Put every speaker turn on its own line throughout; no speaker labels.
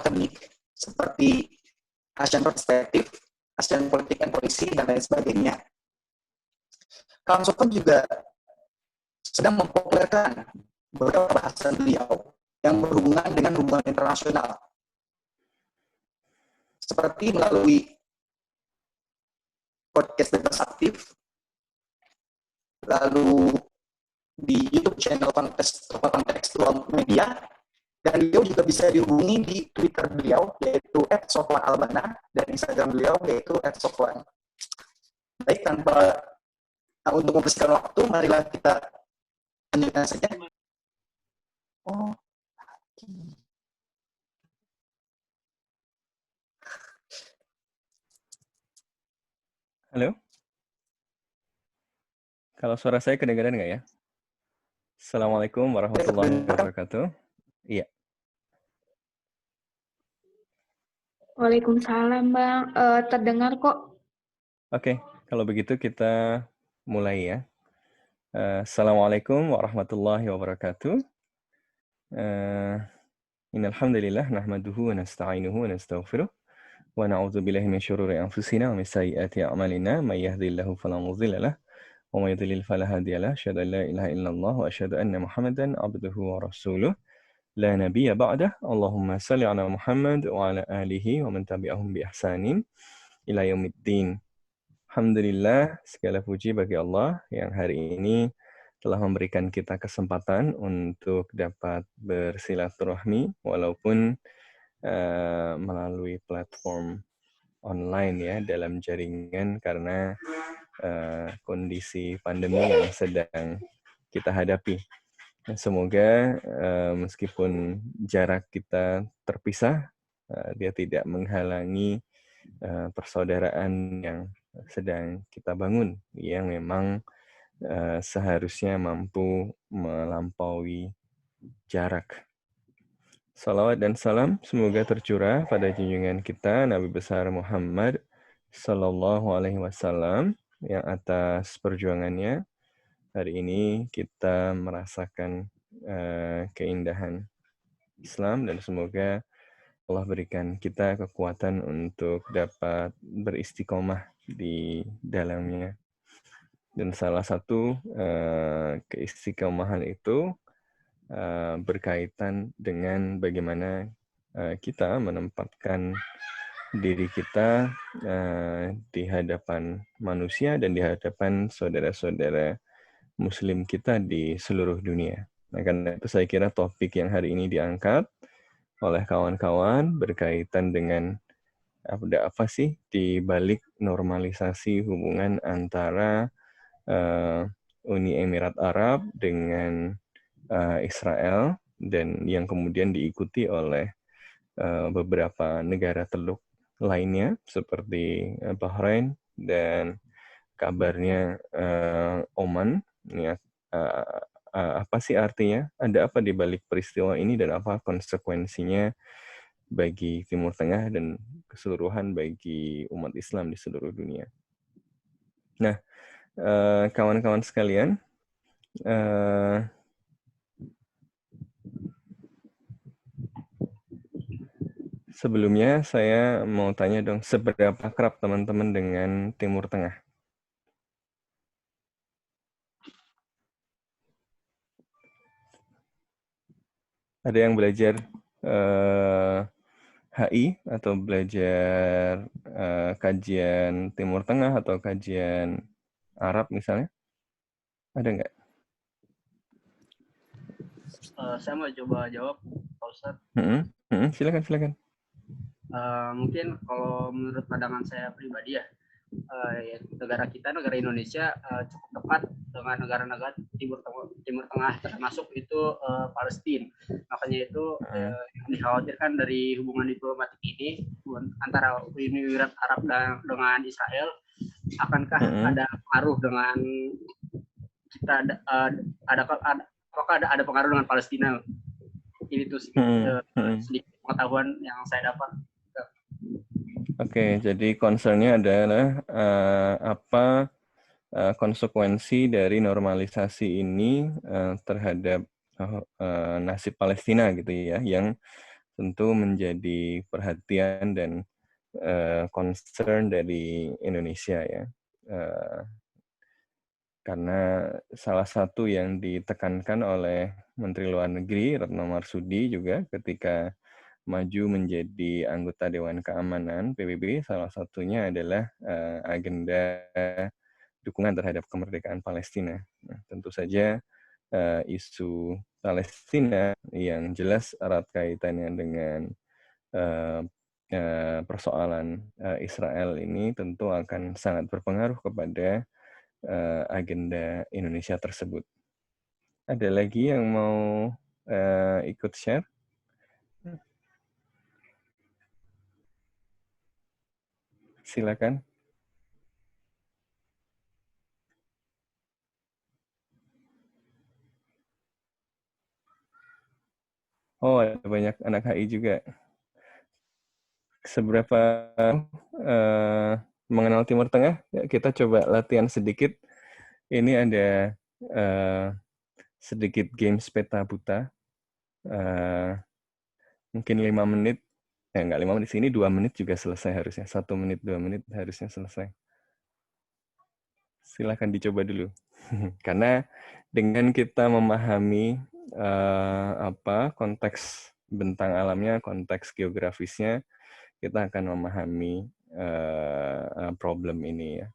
akademik seperti ASEAN Perspective, ASEAN Politik and Policy, dan lain sebagainya. Kawan Sofwan juga sedang mempopulerkan beberapa bahasan beliau yang berhubungan dengan hubungan internasional, seperti melalui podcast Bebas Aktif, lalu di YouTube channel Kontekstual Media, dan beliau juga bisa dihubungi di Twitter beliau, yaitu @sofwanalbana, dan Instagram beliau, yaitu @sofwan. Baik, tanpa untuk mempersingkat waktu, marilah kita lanjutkan saja. Oh,
halo? Kalau suara saya kedengaran nggak ya? Assalamualaikum warahmatullahi wabarakatuh. Iya.
Waalaikumsalam, Bang. Terdengar kok.
Oke, kalau begitu kita mulai ya. Assalamualaikum warahmatullahi wabarakatuh. Innal hamdalillah nahmaduhu wa nasta'inuhu wa nastaghfiruh wa na'udzu billahi min syururi anfusina wa min sayyiati a'malina may yahdihillahu fala mudilla lahu wa may yudlil fala hadiya lahu asyhadu an la ilaha illallah wa asyhadu anna muhammadan abduhu wa rasuluh la nabiyya ba'dah. Allahumma shalli ala Muhammad wa ala alihi wa man tabi'ahum bi ihsanin ila yaumiddin. Alhamdulillah, segala puji bagi Allah yang hari ini telah memberikan kita kesempatan untuk dapat bersilaturahmi walaupun melalui platform online ya, dalam jaringan karena kondisi pandemi yang sedang kita hadapi. Semoga meskipun jarak kita terpisah, dia tidak menghalangi persaudaraan yang sedang kita bangun, yang memang seharusnya mampu melampaui jarak. Salawat dan salam semoga tercurah pada junjungan kita Nabi besar Muhammad Sallallahu Alaihi Wasallam yang atas perjuangannya hari ini kita merasakan keindahan Islam, dan semoga Allah berikan kita kekuatan untuk dapat beristiqomah di dalamnya. Dan salah satu keistiqomahan itu berkaitan dengan bagaimana kita menempatkan diri kita di hadapan manusia dan di hadapan saudara-saudara Muslim kita di seluruh dunia. Nah, karena itu saya kira topik yang hari ini diangkat oleh kawan-kawan berkaitan dengan apa sih di balik normalisasi hubungan antara Uni Emirat Arab dengan Israel, dan yang kemudian diikuti oleh beberapa negara teluk lainnya seperti Bahrain dan kabarnya Oman. Ya, apa sih artinya? Ada apa di balik peristiwa ini dan apa konsekuensinya bagi Timur Tengah dan keseluruhan bagi umat Islam di seluruh dunia? Nah, kawan-kawan sekalian, sebelumnya saya mau tanya dong, seberapa kerap teman-teman dengan Timur Tengah? Ada yang belajar HI atau belajar kajian Timur Tengah atau kajian Arab misalnya? Ada nggak?
Saya mau coba jawab, Pak Ustadz.
Silakan.
Mungkin kalau menurut pandangan saya pribadi ya, negara Indonesia cukup dekat dengan negara-negara Timur Tengah, termasuk itu Palestina. Makanya itu yang dikhawatirkan dari hubungan diplomatik ini antara Uni Emirat Arab dengan Israel, akankah ada pengaruh dengan kita, apakah ada pengaruh dengan Palestina? Ini tuh sedikit pengetahuan yang saya dapat.
Oke, jadi concern-nya adalah apa konsekuensi dari normalisasi ini terhadap nasib Palestina gitu ya, yang tentu menjadi perhatian dan concern dari Indonesia ya. Karena salah satu yang ditekankan oleh Menteri Luar Negeri Retno Marsudi juga ketika maju menjadi anggota Dewan Keamanan PBB, salah satunya adalah agenda dukungan terhadap kemerdekaan Palestina. Nah, tentu saja isu Palestina yang jelas erat kaitannya dengan persoalan Israel ini tentu akan sangat berpengaruh kepada agenda Indonesia tersebut. Ada lagi yang mau ikut share? Silakan. Oh, ada banyak anak HI juga. Seberapa mengenal Timur Tengah? Ya, kita coba latihan sedikit. Ini ada sedikit games peta buta. Mungkin 5 menit. Enggak 5 menit, sini 2 menit juga selesai harusnya. 1 menit, 2 menit harusnya selesai. Silakan dicoba dulu. Karena dengan kita memahami konteks bentang alamnya, konteks geografisnya, kita akan memahami problem ini ya.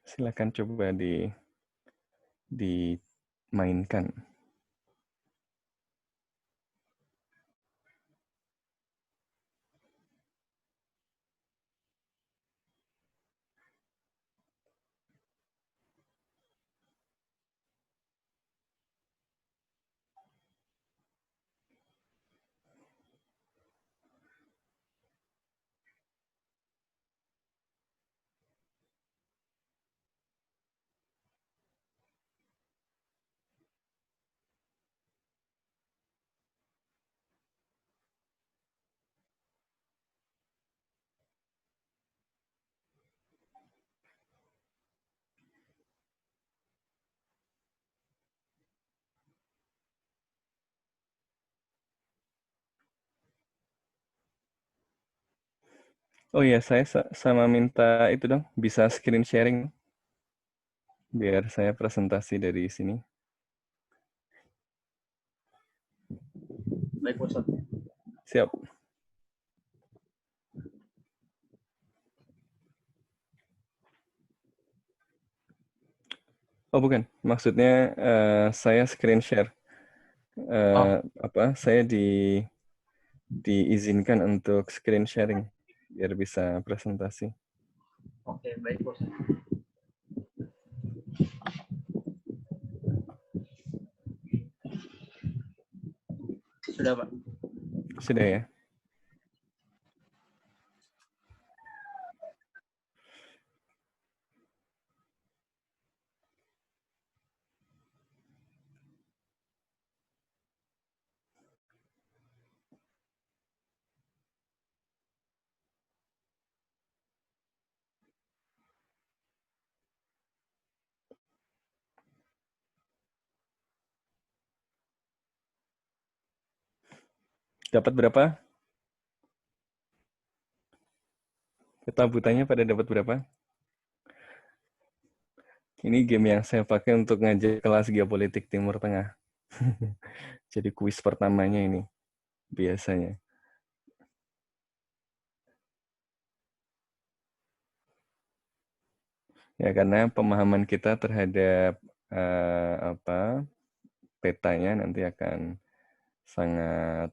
Silakan coba dimainkan. Oh iya, saya sama minta itu dong, bisa screen sharing biar saya presentasi dari sini.
Baik, Pak Ustadz.
Siap. Oh bukan, maksudnya saya screen share. Saya diizinkan untuk screen sharing biar bisa presentasi.
Oke, baik, Pak Ustadz. Sudah, Pak.
Sudah ya. Dapat berapa? Peta butanya pada dapat berapa? Ini game yang saya pakai untuk ngajak kelas geopolitik Timur Tengah. Jadi kuis pertamanya ini biasanya. Ya karena pemahaman kita terhadap petanya nanti akan sangat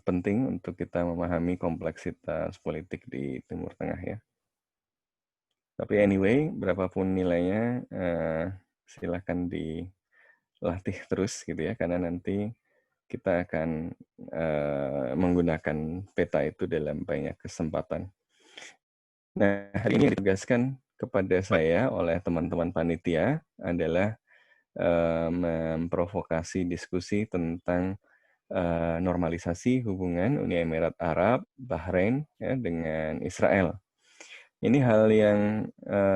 penting untuk kita memahami kompleksitas politik di Timur Tengah ya. Tapi anyway, berapapun nilainya, silahkan dilatih terus gitu ya, karena nanti kita akan menggunakan peta itu dalam banyak kesempatan. Nah, hari ini yang ditugaskan kepada saya oleh teman-teman panitia adalah memprovokasi diskusi tentang normalisasi hubungan Uni Emirat Arab, Bahrain ya, dengan Israel. Ini hal yang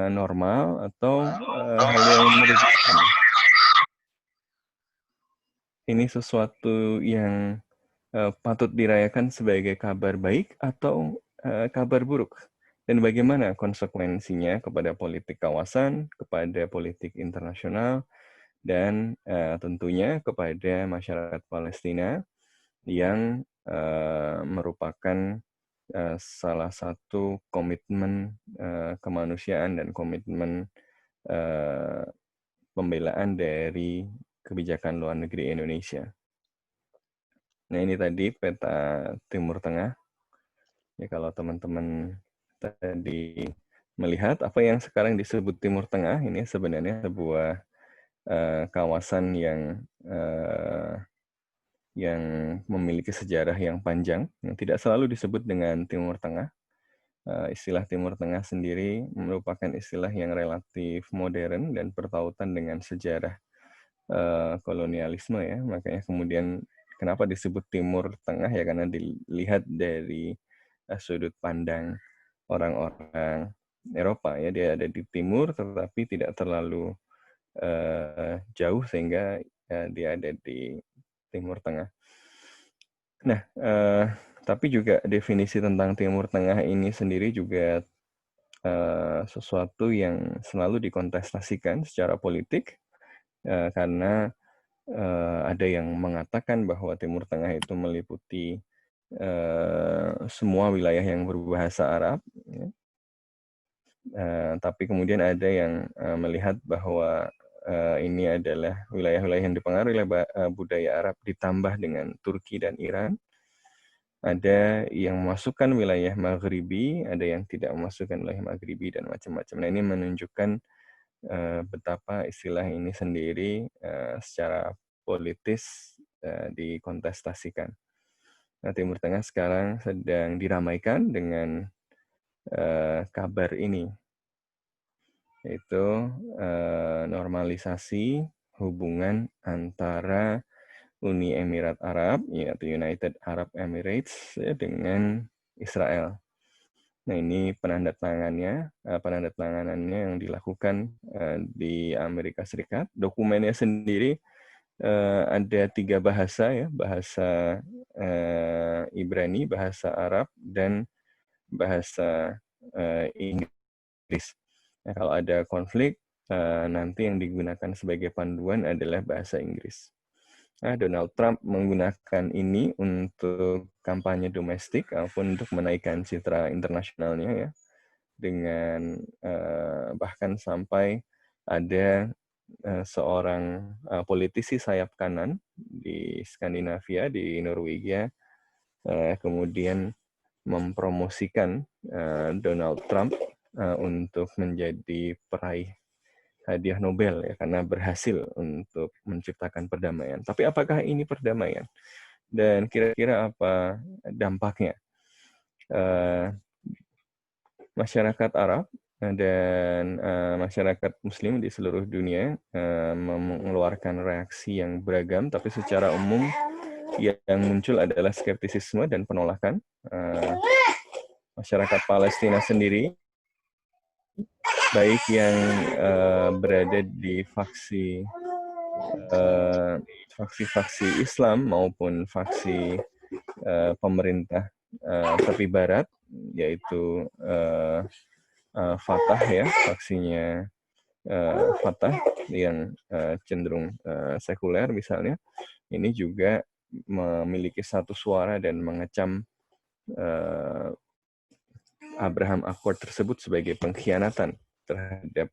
normal atau hal yang merugikan? Ini sesuatu yang patut dirayakan sebagai kabar baik atau kabar buruk? Dan bagaimana konsekuensinya kepada politik kawasan, kepada politik internasional, dan tentunya kepada masyarakat Palestina yang merupakan salah satu komitmen kemanusiaan dan komitmen pembelaan dari kebijakan luar negeri Indonesia. Nah, ini tadi peta Timur Tengah. Ya, kalau teman-teman tadi melihat apa yang sekarang disebut Timur Tengah, ini sebenarnya sebuah kawasan yang memiliki sejarah yang panjang, yang tidak selalu disebut dengan Timur Tengah. Istilah Timur Tengah sendiri merupakan istilah yang relatif modern dan bertautan dengan sejarah kolonialisme ya. Makanya kemudian kenapa disebut Timur Tengah ya, karena dilihat dari sudut pandang orang-orang Eropa ya, dia ada di timur tetapi tidak terlalu jauh sehingga dia ada di Timur Tengah. Nah, tapi juga definisi tentang Timur Tengah ini sendiri juga sesuatu yang selalu dikontestasikan secara politik karena ada yang mengatakan bahwa Timur Tengah itu meliputi semua wilayah yang berbahasa Arab, ya. Tapi kemudian ada yang melihat bahwa ini adalah wilayah-wilayah yang dipengaruhi oleh budaya Arab ditambah dengan Turki dan Iran. Ada yang memasukkan wilayah Maghribi, ada yang tidak memasukkan wilayah Maghribi, dan macam-macam. Nah, ini menunjukkan betapa istilah ini sendiri secara politis dikontestasikan. Nah, Timur Tengah sekarang sedang diramaikan dengan kabar ini, yaitu normalisasi hubungan antara Uni Emirat Arab, yaitu United Arab Emirates, ya, dengan Israel. Nah, ini penandatanganannya yang dilakukan di Amerika Serikat. Dokumennya sendiri ada 3 bahasa ya, bahasa Ibrani, bahasa Arab, dan bahasa Inggris. Nah, kalau ada konflik, nanti yang digunakan sebagai panduan adalah bahasa Inggris. Nah, Donald Trump menggunakan ini untuk kampanye domestik maupun untuk menaikkan citra internasionalnya ya, dengan bahkan sampai ada seorang politisi sayap kanan di Skandinavia, di Norwegia, kemudian mempromosikan Donald Trump untuk menjadi peraih hadiah Nobel ya, karena berhasil untuk menciptakan perdamaian. Tapi apakah ini perdamaian? Dan kira-kira apa dampaknya? Masyarakat Arab dan masyarakat Muslim di seluruh dunia mengeluarkan reaksi yang beragam, tapi secara umum yang muncul adalah skeptisisme dan penolakan. Masyarakat Palestina sendiri, baik yang berada di faksi Islam maupun faksi pemerintah tepi barat, yaitu Fatah ya, faksinya Fatah yang cenderung sekuler misalnya, ini juga memiliki satu suara dan mengecam Abraham Accord tersebut sebagai pengkhianatan terhadap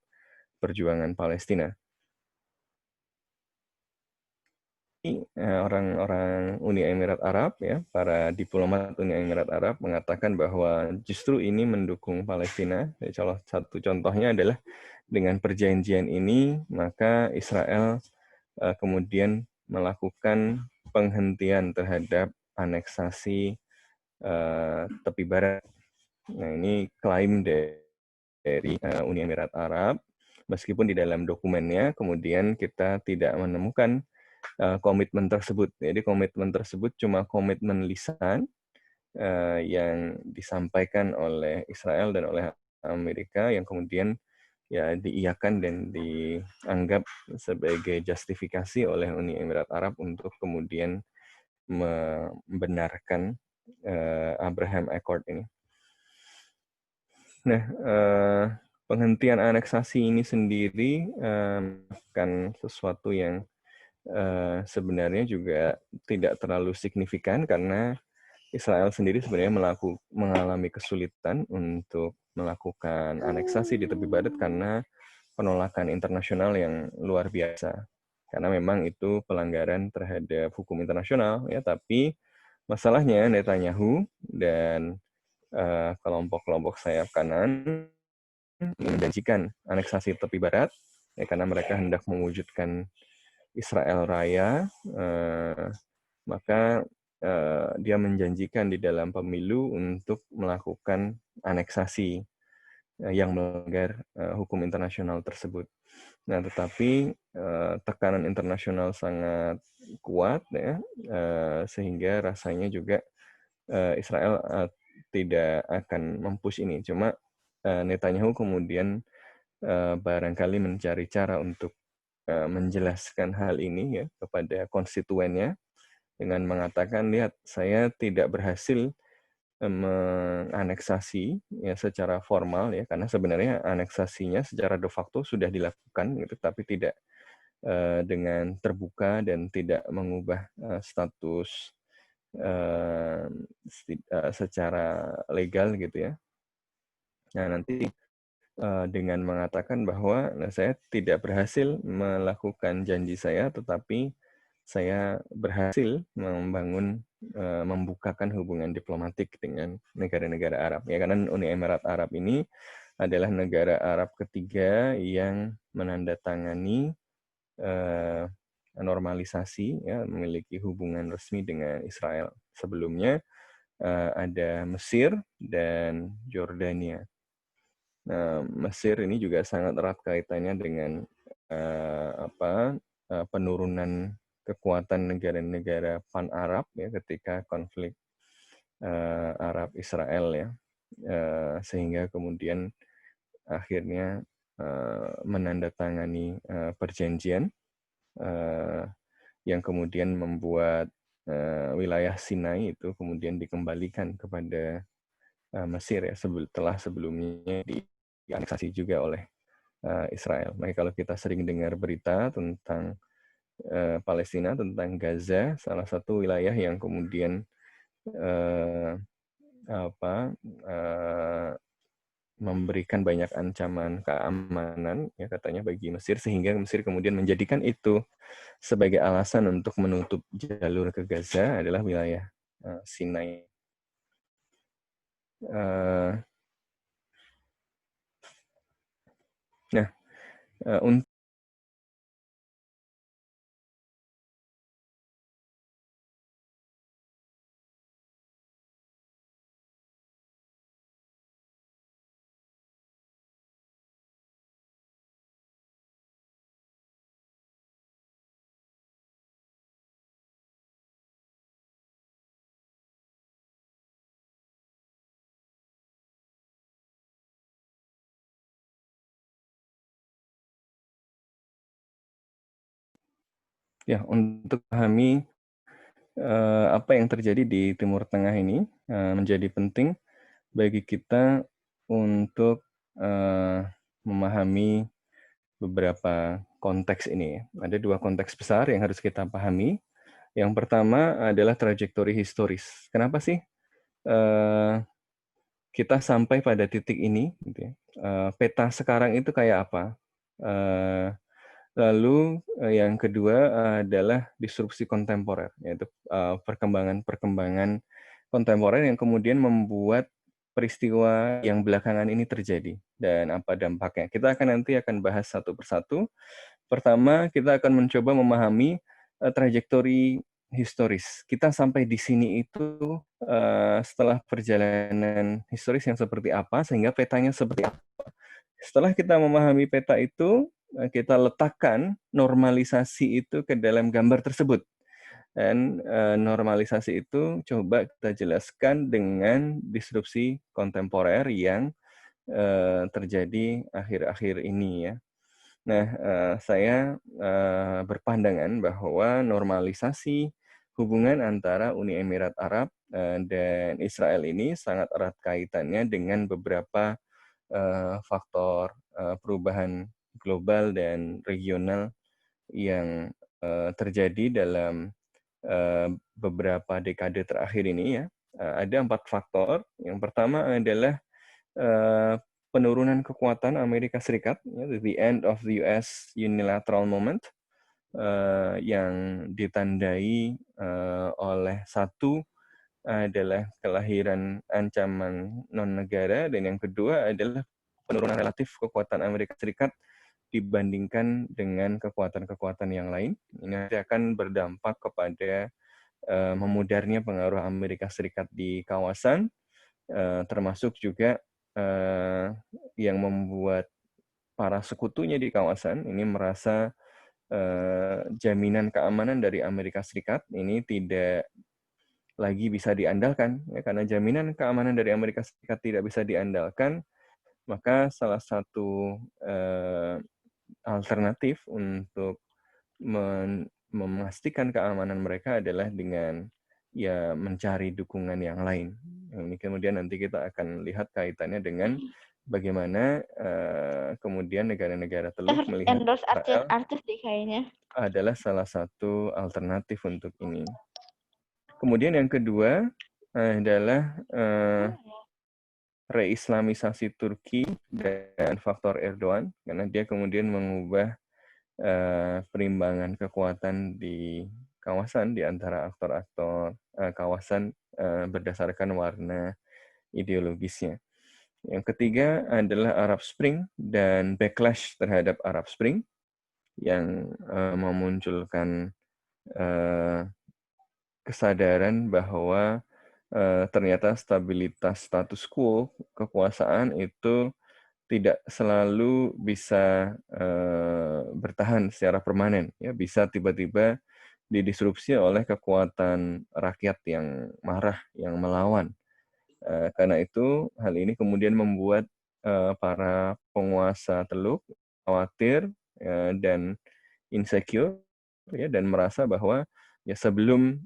perjuangan Palestina. Orang-orang Uni Emirat Arab ya, para diplomat Uni Emirat Arab mengatakan bahwa justru ini mendukung Palestina. Salah satu contohnya adalah dengan perjanjian ini maka Israel kemudian melakukan penghentian terhadap aneksasi tepi barat. Nah, ini klaim dari Uni Emirat Arab, meskipun di dalam dokumennya kemudian kita tidak menemukan komitmen tersebut. Jadi komitmen tersebut cuma komitmen lisan yang disampaikan oleh Israel dan oleh Amerika yang kemudian ya diiyakan dan dianggap sebagai justifikasi oleh Uni Emirat Arab untuk kemudian membenarkan Abraham Accord ini. Nah, penghentian aneksasi ini sendiri kan sesuatu yang sebenarnya juga tidak terlalu signifikan karena Israel sendiri sebenarnya mengalami kesulitan untuk melakukan aneksasi di tepi barat karena penolakan internasional yang luar biasa. Karena memang itu pelanggaran terhadap hukum internasional, ya. Tapi masalahnya Netanyahu dan kelompok-kelompok sayap kanan menjanjikan aneksasi tepi barat, ya, karena mereka hendak mewujudkan Israel Raya, maka dia menjanjikan di dalam pemilu untuk melakukan aneksasi yang melanggar hukum internasional tersebut. Nah, tetapi tekanan internasional sangat kuat, ya, sehingga rasanya juga Israel tidak akan mempush ini. Cuma Netanyahu kemudian barangkali mencari cara untuk menjelaskan hal ini, ya, kepada konstituennya dengan mengatakan, lihat, saya tidak berhasil menganeksasi ya secara formal, ya, karena sebenarnya aneksasinya secara de facto sudah dilakukan gitu, tapi tidak dengan terbuka dan tidak mengubah status secara legal gitu, ya. Nah, nanti dengan mengatakan bahwa saya tidak berhasil melakukan janji saya, tetapi saya berhasil membukakan hubungan diplomatik dengan negara-negara Arab. Ya, karena Uni Emirat Arab ini adalah negara Arab ketiga yang menandatangani normalisasi, ya, memiliki hubungan resmi dengan Israel. Sebelumnya ada Mesir dan Yordania. Nah, Mesir ini juga sangat erat kaitannya dengan penurunan kekuatan negara-negara pan-Arab, ya, ketika konflik Arab-Israel, ya, sehingga kemudian akhirnya menandatangani perjanjian yang kemudian membuat wilayah Sinai itu kemudian dikembalikan kepada Mesir, ya, setelah sebelumnya dianeksasi juga oleh Israel. Maka kalau kita sering dengar berita tentang Palestina, tentang Gaza, salah satu wilayah yang kemudian memberikan banyak ancaman keamanan, ya, katanya bagi Mesir, sehingga Mesir kemudian menjadikan itu sebagai alasan untuk menutup jalur ke Gaza adalah wilayah Sinai. Nah, untuk memahami apa yang terjadi di Timur Tengah ini menjadi penting bagi kita untuk memahami beberapa konteks ini. Ada dua konteks besar yang harus kita pahami. Yang pertama adalah trajektori historis. Kenapa sih kita sampai pada titik ini? Gitu, ya. Peta sekarang itu kayak apa? Lalu yang kedua adalah disrupsi kontemporer, yaitu perkembangan-perkembangan kontemporer yang kemudian membuat peristiwa yang belakangan ini terjadi dan apa dampaknya. Kita nanti akan bahas satu persatu. Pertama, kita akan mencoba memahami trajektori historis. Kita sampai di sini itu setelah perjalanan historis yang seperti apa, sehingga petanya seperti apa. Setelah kita memahami peta itu, kita letakkan normalisasi itu ke dalam gambar tersebut. Dan normalisasi itu coba kita jelaskan dengan disrupsi kontemporer yang terjadi akhir-akhir ini ya. Nah, saya berpandangan bahwa normalisasi hubungan antara Uni Emirat Arab dan Israel ini sangat erat kaitannya dengan beberapa faktor perubahan global dan regional yang terjadi dalam beberapa dekade terakhir ini ya. Ada 4 faktor. Yang pertama adalah penurunan kekuatan Amerika Serikat, the end of the US unilateral moment, yang ditandai oleh satu adalah kelahiran ancaman non-negara, dan yang kedua adalah penurunan relatif kekuatan Amerika Serikat dibandingkan dengan kekuatan-kekuatan yang lain. Ini akan berdampak kepada memudarnya pengaruh Amerika Serikat di kawasan, termasuk juga yang membuat para sekutunya di kawasan ini merasa jaminan keamanan dari Amerika Serikat ini tidak lagi bisa diandalkan. Ya, karena jaminan keamanan dari Amerika Serikat tidak bisa diandalkan, maka salah satu alternatif untuk memastikan keamanan mereka adalah dengan ya mencari dukungan yang lain. Ini kemudian nanti kita akan lihat kaitannya dengan bagaimana kemudian negara-negara Teluk melihat
Endorse
Israel
artis deh kayaknya.
adalah salah satu alternatif untuk ini. Kemudian yang kedua adalah reislamisasi Turki dan faktor Erdogan, karena dia kemudian mengubah perimbangan kekuatan di kawasan di antara aktor-aktor kawasan berdasarkan warna ideologisnya. Yang ketiga adalah Arab Spring dan backlash terhadap Arab Spring yang memunculkan kesadaran bahwa ternyata stabilitas status quo kekuasaan itu tidak selalu bisa bertahan secara permanen, ya bisa tiba-tiba didisrupsi oleh kekuatan rakyat yang marah, yang melawan. Karena itu hal ini kemudian membuat para penguasa Teluk khawatir dan insecure, ya, dan merasa bahwa ya sebelum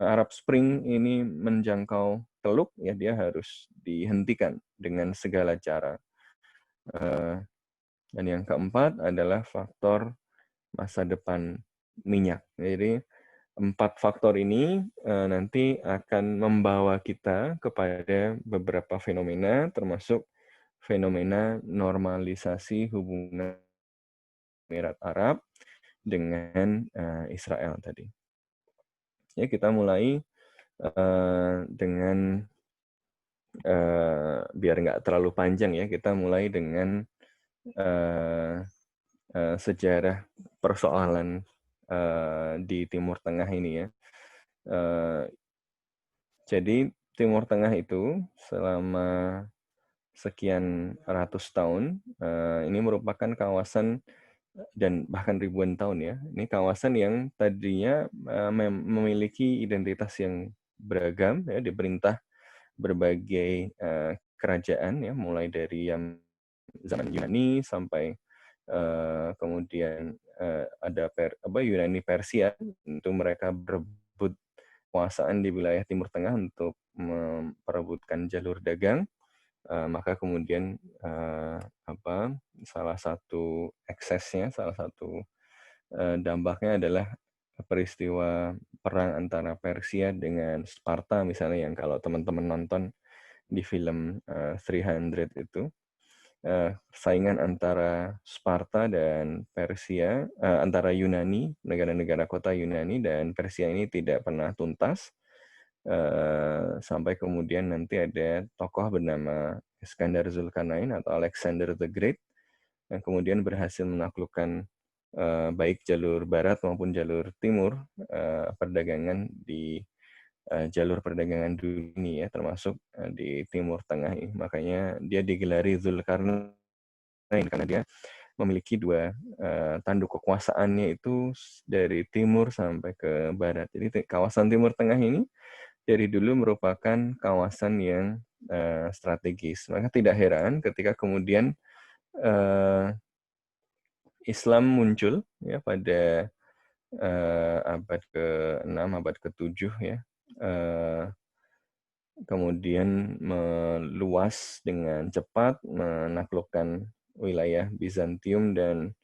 Arab Spring ini menjangkau Teluk, ya dia harus dihentikan dengan segala cara. Dan yang keempat adalah faktor masa depan minyak. Jadi 4 faktor ini nanti akan membawa kita kepada beberapa fenomena, termasuk fenomena normalisasi hubungan Emirat Arab dengan Israel tadi. Ya, kita mulai dengan biar nggak terlalu panjang ya, kita mulai dengan sejarah persoalan di Timur Tengah ini ya. Jadi Timur Tengah itu selama sekian ratus tahun ini merupakan kawasan dan bahkan ribuan tahun ya. Ini kawasan yang tadinya memiliki identitas yang beragam ya, diperintah berbagai kerajaan ya, mulai dari yang zaman Yunani sampai kemudian ada Yunani Persia, itu mereka berebut kekuasaan di wilayah Timur Tengah untuk memperebutkan jalur dagang. Maka kemudian salah satu eksesnya, salah satu dampaknya adalah peristiwa perang antara Persia dengan Sparta misalnya, yang kalau teman-teman nonton di film 300 itu, saingan antara Sparta dan Persia, antara Yunani, negara-negara kota Yunani dan Persia ini tidak pernah tuntas, sampai kemudian nanti ada tokoh bernama Iskandar Zulkarnain atau Alexander the Great yang kemudian berhasil menaklukkan baik jalur barat maupun jalur timur perdagangan di jalur perdagangan dunia, termasuk di Timur Tengah ini. Makanya dia digelari Zulkarnain karena dia memiliki 2 tanduk kekuasaannya itu dari timur sampai ke barat. Jadi kawasan Timur Tengah ini dari dulu merupakan kawasan yang strategis. Maka tidak heran ketika kemudian Islam muncul ya pada abad ke-6, abad ke-7 ya. Kemudian meluas dengan cepat, menaklukkan wilayah Bizantium dan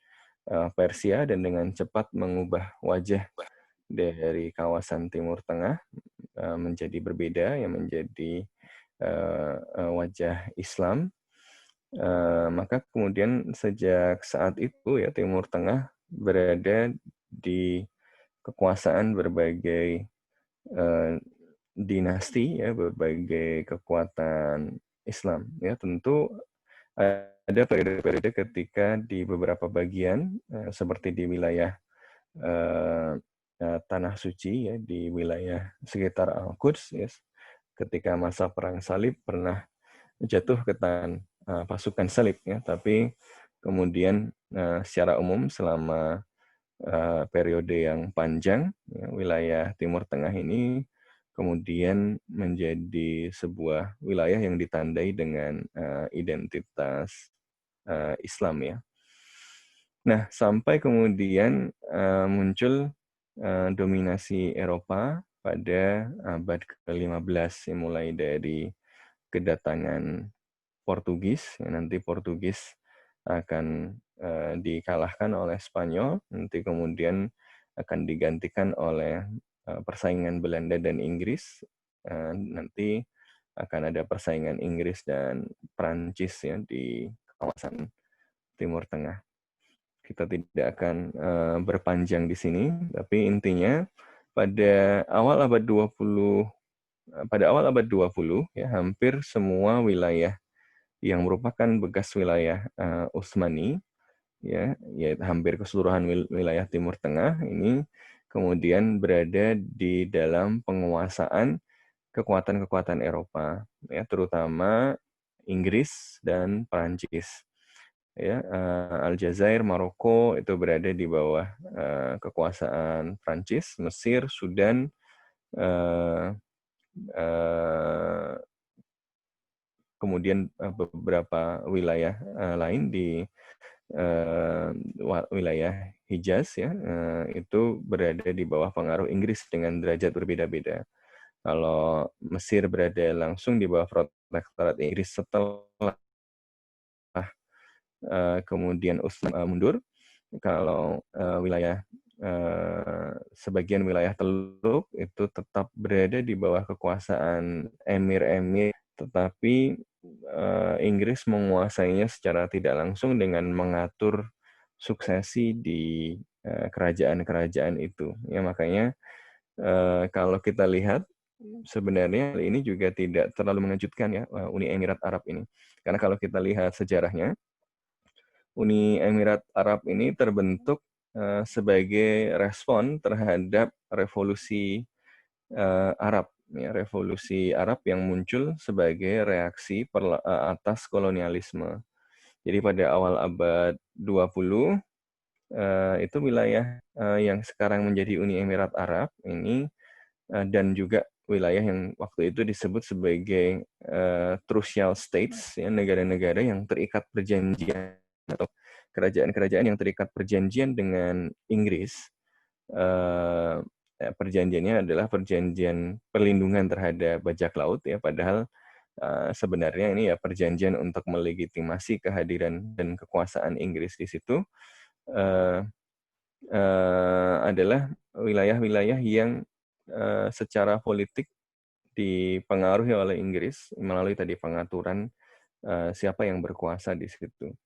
Persia, dan dengan cepat mengubah wajah dari kawasan Timur Tengah menjadi berbeda, yang menjadi wajah Islam. Maka kemudian sejak saat itu ya Timur Tengah berada di kekuasaan berbagai dinasti ya, berbagai kekuatan Islam ya. Tentu ada periode-periode ketika di beberapa bagian seperti di wilayah Tanah Suci ya, di wilayah sekitar Al-Quds ya, ketika masa perang salib pernah jatuh ke tangan pasukan salib ya, tapi kemudian secara umum selama periode yang panjang ya, wilayah Timur Tengah ini kemudian menjadi sebuah wilayah yang ditandai dengan identitas Islam ya. Nah, sampai kemudian muncul dominasi Eropa pada abad ke-15, mulai dari kedatangan Portugis, ya, nanti Portugis akan dikalahkan oleh Spanyol, nanti kemudian akan digantikan oleh persaingan Belanda dan Inggris, nanti akan ada persaingan Inggris dan Prancis ya di kawasan Timur Tengah. Kita tidak akan berpanjang di sini, tapi intinya pada awal abad 20 ya, hampir semua wilayah yang merupakan bekas wilayah Utsmani ya, yaitu hampir keseluruhan wilayah Timur Tengah ini kemudian berada di dalam penguasaan kekuatan-kekuatan Eropa ya, terutama Inggris dan Prancis. Ya, Aljazair, Maroko itu berada di bawah kekuasaan Prancis, Mesir, Sudan, kemudian beberapa wilayah lain di wilayah Hijaz ya, itu berada di bawah pengaruh Inggris dengan derajat berbeda-beda. Kalau Mesir berada langsung di bawah protektorat Inggris setelah kemudian mundur. Kalau wilayah sebagian wilayah Teluk itu tetap berada di bawah kekuasaan emir-emir, tetapi Inggris menguasainya secara tidak langsung dengan mengatur suksesi di kerajaan-kerajaan itu. Ya, makanya kalau kita lihat sebenarnya ini juga tidak terlalu mengejutkan ya, Uni Emirat Arab ini. Karena kalau kita lihat sejarahnya, Uni Emirat Arab ini terbentuk sebagai respon terhadap revolusi Arab, ya, revolusi Arab yang muncul sebagai reaksi atas kolonialisme. Jadi pada awal abad 20 itu wilayah yang sekarang menjadi Uni Emirat Arab ini dan juga wilayah yang waktu itu disebut sebagai trucial states, ya, negara-negara yang terikat perjanjian atau kerajaan-kerajaan yang terikat perjanjian dengan Inggris. Perjanjiannya adalah perjanjian perlindungan terhadap bajak laut ya, padahal sebenarnya ini ya perjanjian untuk melegitimasi kehadiran dan kekuasaan Inggris di situ adalah wilayah-wilayah yang secara politik dipengaruhi oleh Inggris melalui tadi pengaturan siapa yang berkuasa di situ.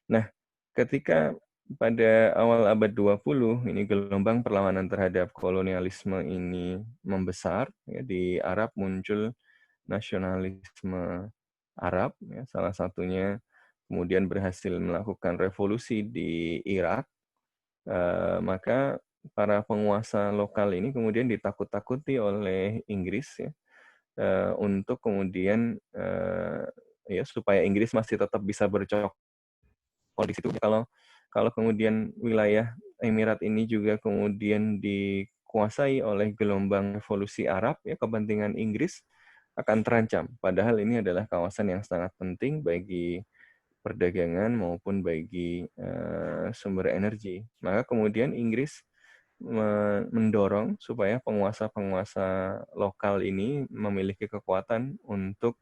Nah, ketika pada awal abad 20 ini gelombang perlawanan terhadap kolonialisme ini membesar ya, di Arab muncul nasionalisme Arab ya, salah satunya kemudian berhasil melakukan revolusi di Irak, maka para penguasa lokal ini kemudian ditakut-takuti oleh Inggris ya, untuk kemudian ya supaya Inggris masih tetap bisa bercokol di situ. Kalau kemudian wilayah Emirat ini juga kemudian dikuasai oleh gelombang revolusi Arab, ya kepentingan Inggris akan terancam. Padahal ini adalah kawasan yang sangat penting bagi perdagangan maupun bagi sumber energi. Maka kemudian Inggris mendorong supaya penguasa-penguasa lokal ini memiliki kekuatan untuk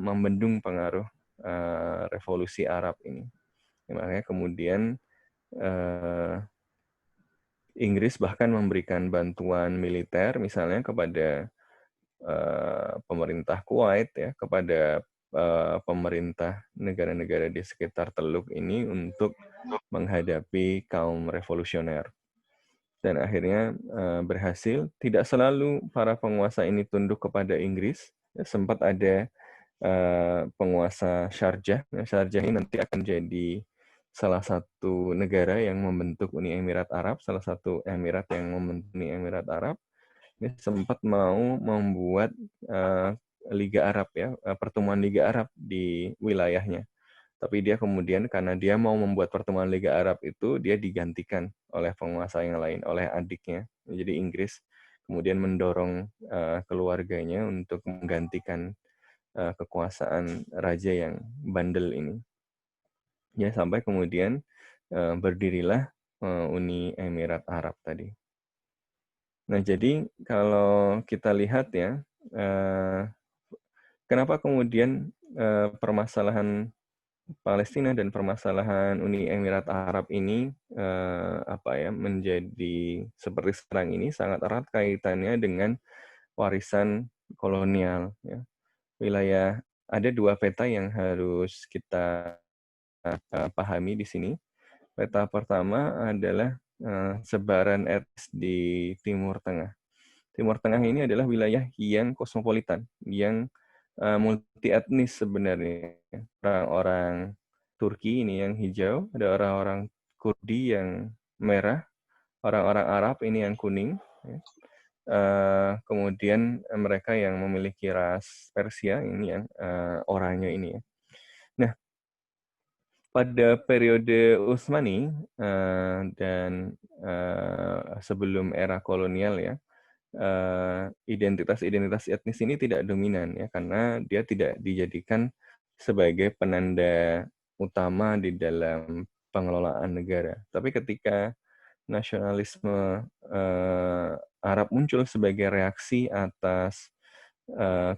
membendung pengaruh revolusi Arab ini. Makanya kemudian Inggris bahkan memberikan bantuan militer misalnya kepada pemerintah Kuwait, ya, kepada pemerintah negara-negara di sekitar Teluk ini untuk menghadapi kaum revolusioner. Dan akhirnya berhasil. Tidak selalu para penguasa ini tunduk kepada Inggris. Ya, sempat ada penguasa Sharjah. Nah, Sharjah ini nanti akan jadi salah satu negara yang membentuk Uni Emirat Arab, salah satu emirat yang membentuk Uni Emirat Arab. Ini sempat mau membuat Liga Arab, ya, pertemuan Liga Arab di wilayahnya. Tapi dia kemudian karena dia mau membuat pertemuan Liga Arab itu, dia digantikan oleh penguasa yang lain, oleh adiknya. Jadi Inggris kemudian mendorong keluarganya untuk menggantikan kekuasaan raja yang bandel ini. Ya, sampai kemudian berdirilah Uni Emirat Arab tadi. Nah, jadi kalau kita lihat ya, kenapa kemudian permasalahan Palestina dan permasalahan Uni Emirat Arab ini menjadi seperti sekarang ini sangat erat kaitannya dengan warisan kolonial. Ya. Wilayah ada dua peta yang harus kita pahami di sini. Peta pertama adalah sebaran etnis di Timur Tengah. Timur Tengah ini adalah wilayah yang kosmopolitan, yang multi etnis sebenarnya. Orang-orang Turki ini yang hijau, ada orang-orang Kurdi yang merah, orang-orang Arab ini yang kuning. Kemudian mereka yang memiliki ras Persia ini yang oranye ini. Nah, pada periode Utsmani dan sebelum era kolonial ya, identitas-identitas etnis ini tidak dominan ya, karena dia tidak dijadikan sebagai penanda utama di dalam pengelolaan negara. Tapi ketika nasionalisme Arab muncul sebagai reaksi atas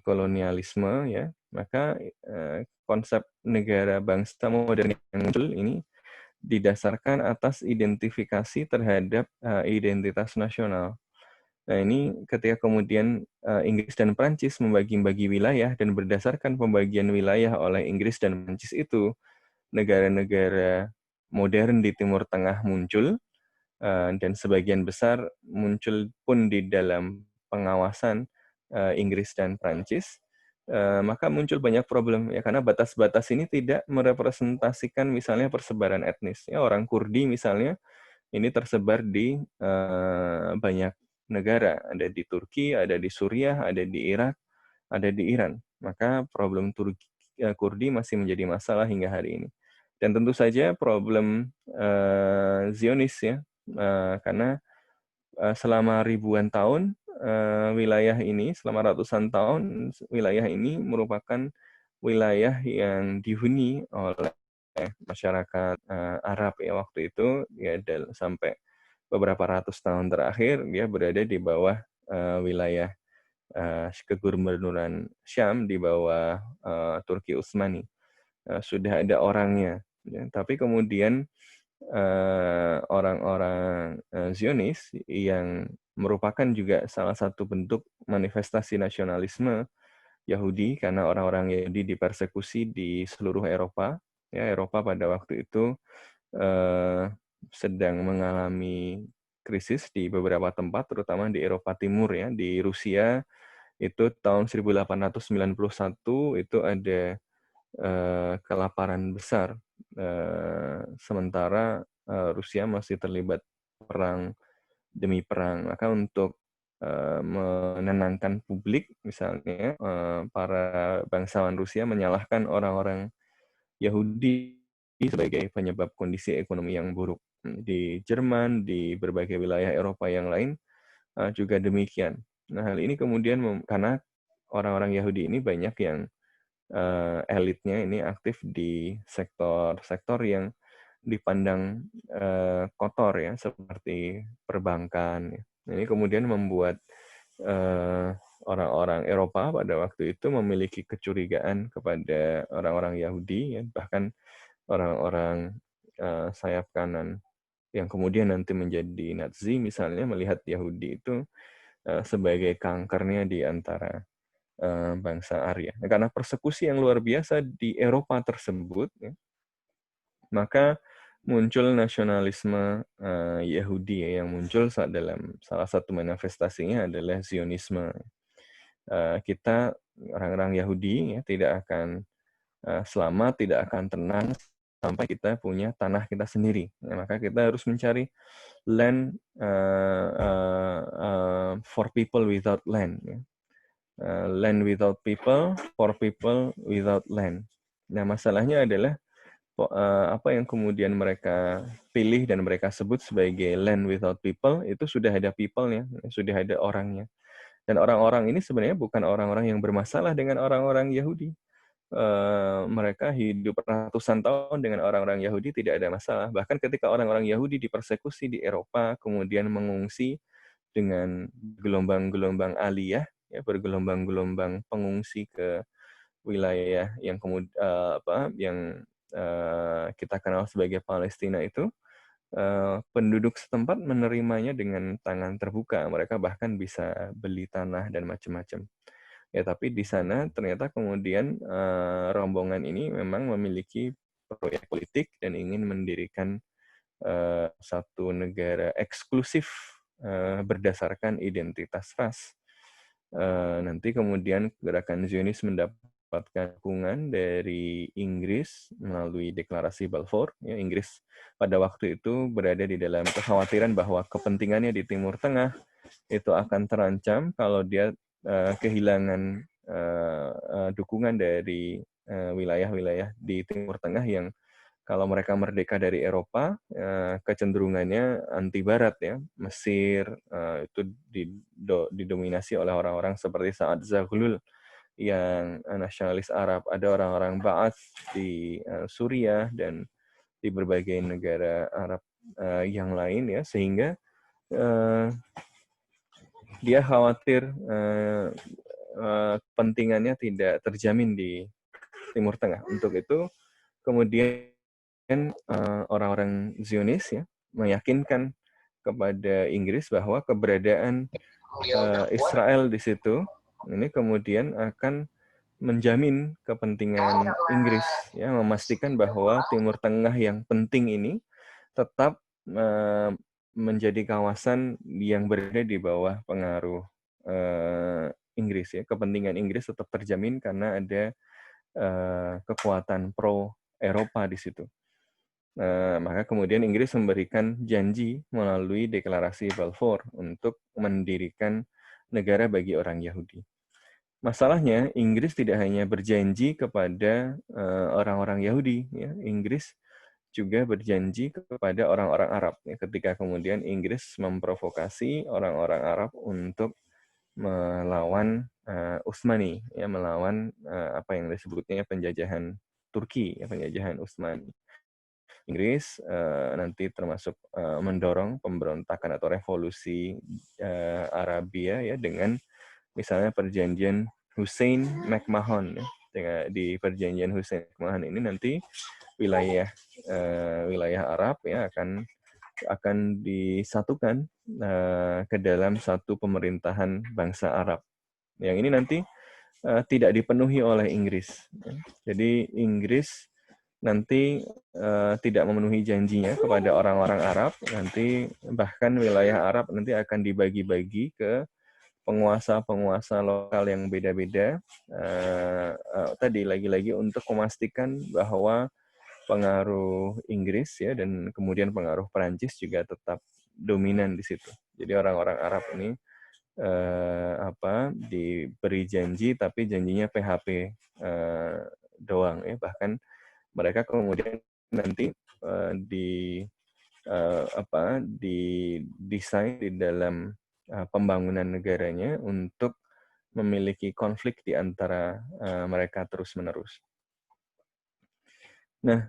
kolonialisme ya, maka konsep negara bangsa modern yang muncul ini didasarkan atas identifikasi terhadap identitas nasional. Nah, ini ketika kemudian Inggris dan Prancis membagi-bagi wilayah, dan berdasarkan pembagian wilayah oleh Inggris dan Prancis itu, negara-negara modern di Timur Tengah muncul, dan sebagian besar muncul pun di dalam pengawasan Inggris dan Prancis, maka muncul banyak problem ya, karena batas-batas ini tidak merepresentasikan misalnya persebaran etnis. Ya, orang Kurdi misalnya ini tersebar di banyak negara, ada di Turki, ada di Suriah, ada di Irak, ada di Iran. Maka problem Kurdi masih menjadi masalah hingga hari ini. Dan tentu saja problem Zionis ya, karena selama ribuan tahun wilayah ini, selama ratusan tahun wilayah ini merupakan wilayah yang dihuni oleh masyarakat Arab ya waktu itu ya, sampai beberapa ratus tahun terakhir dia berada di bawah wilayah kegubernuran Syam, di bawah Turki Utsmani. Sudah ada orangnya ya. Tapi kemudian orang-orang Zionis yang merupakan juga salah satu bentuk manifestasi nasionalisme Yahudi, karena orang-orang Yahudi dipersekusi di seluruh Eropa. Ya, Eropa pada waktu itu sedang mengalami krisis di beberapa tempat, terutama di Eropa Timur ya, di Rusia itu tahun 1891 itu ada kelaparan besar, sementara Rusia masih terlibat perang demi perang. Maka untuk menenangkan publik, misalnya para bangsawan Rusia menyalahkan orang-orang Yahudi sebagai penyebab kondisi ekonomi yang buruk. di Jerman, di berbagai wilayah Eropa yang lain juga demikian. Nah, hal ini kemudian karena orang-orang Yahudi ini banyak yang elitnya ini aktif di sektor-sektor yang dipandang kotor ya, seperti perbankan. Ini kemudian membuat orang-orang Eropa pada waktu itu memiliki kecurigaan kepada orang-orang Yahudi, ya, bahkan orang-orang sayap kanan yang kemudian nanti menjadi Nazi misalnya melihat Yahudi itu sebagai kankernya di antara bangsa Arya. Nah, karena persekusi yang luar biasa di Eropa tersebut, ya, maka muncul nasionalisme Yahudi ya, yang muncul dalam salah satu manifestasinya adalah Zionisme. Kita orang-orang Yahudi ya tidak akan selamat, tidak akan tenang sampai kita punya tanah kita sendiri. Ya, maka kita harus mencari land for people without land. Ya. Land without people, for people without land. Nah, masalahnya adalah apa yang kemudian mereka pilih dan mereka sebut sebagai land without people, itu sudah ada people-nya, sudah ada orangnya. Dan orang-orang ini sebenarnya bukan orang-orang yang bermasalah dengan orang-orang Yahudi. Mereka hidup ratusan tahun dengan orang-orang Yahudi tidak ada masalah. Bahkan ketika orang-orang Yahudi dipersekusi di Eropa, kemudian mengungsi dengan gelombang-gelombang aliyah, ya, bergelombang-gelombang pengungsi ke wilayah yang kita kenal sebagai Palestina itu, penduduk setempat menerimanya dengan tangan terbuka. Mereka bahkan bisa beli tanah dan macam-macam. Ya, tapi di sana ternyata kemudian rombongan ini memang memiliki proyek politik dan ingin mendirikan satu negara eksklusif berdasarkan identitas ras. Nanti kemudian gerakan Zionis mendapatkan dukungan dari Inggris melalui deklarasi Balfour. Ya, Inggris pada waktu itu berada di dalam kekhawatiran bahwa kepentingannya di Timur Tengah itu akan terancam kalau dia kehilangan dukungan dari wilayah-wilayah di Timur Tengah yang kalau mereka merdeka dari Eropa, kecenderungannya anti Barat ya. Mesir itu didominasi oleh orang-orang seperti Sa'ad Zaghloul yang nasionalis Arab. Ada orang-orang Ba'ath di Suriah dan di berbagai negara Arab yang lain ya, sehingga dia khawatir kepentingannya tidak terjamin di Timur Tengah. Untuk itu kemudian orang-orang Zionis ya meyakinkan kepada Inggris bahwa keberadaan Israel di situ ini kemudian akan menjamin kepentingan Inggris ya, memastikan bahwa Timur Tengah yang penting ini tetap menjadi kawasan yang berada di bawah pengaruh Inggris ya. Kepentingan Inggris tetap terjamin karena ada kekuatan pro Eropa di situ. Maka kemudian Inggris memberikan janji melalui deklarasi Balfour untuk mendirikan negara bagi orang Yahudi. Masalahnya Inggris tidak hanya berjanji kepada orang-orang Yahudi, ya. Inggris juga berjanji kepada orang-orang Arab. Ya. Ketika kemudian Inggris memprovokasi orang-orang Arab untuk melawan Utsmani, ya, melawan apa yang disebutnya penjajahan Turki, ya, penjajahan Utsmani. Inggris nanti termasuk mendorong pemberontakan atau revolusi Arabia ya dengan misalnya perjanjian Hussein McMahon ya. Di perjanjian Hussein McMahon ini nanti wilayah Arab ya akan disatukan ke dalam satu pemerintahan bangsa Arab. Yang ini nanti tidak dipenuhi oleh Inggris. Jadi Inggris nanti tidak memenuhi janjinya kepada orang-orang Arab, nanti bahkan wilayah Arab nanti akan dibagi-bagi ke penguasa-penguasa lokal yang beda-beda. Tadi lagi-lagi untuk memastikan bahwa pengaruh Inggris ya dan kemudian pengaruh Perancis juga tetap dominan di situ. Jadi orang-orang Arab ini diberi janji tapi janjinya PHP doang ya, bahkan mereka kemudian nanti didesain di dalam pembangunan negaranya untuk memiliki konflik di antara mereka terus-menerus. Nah,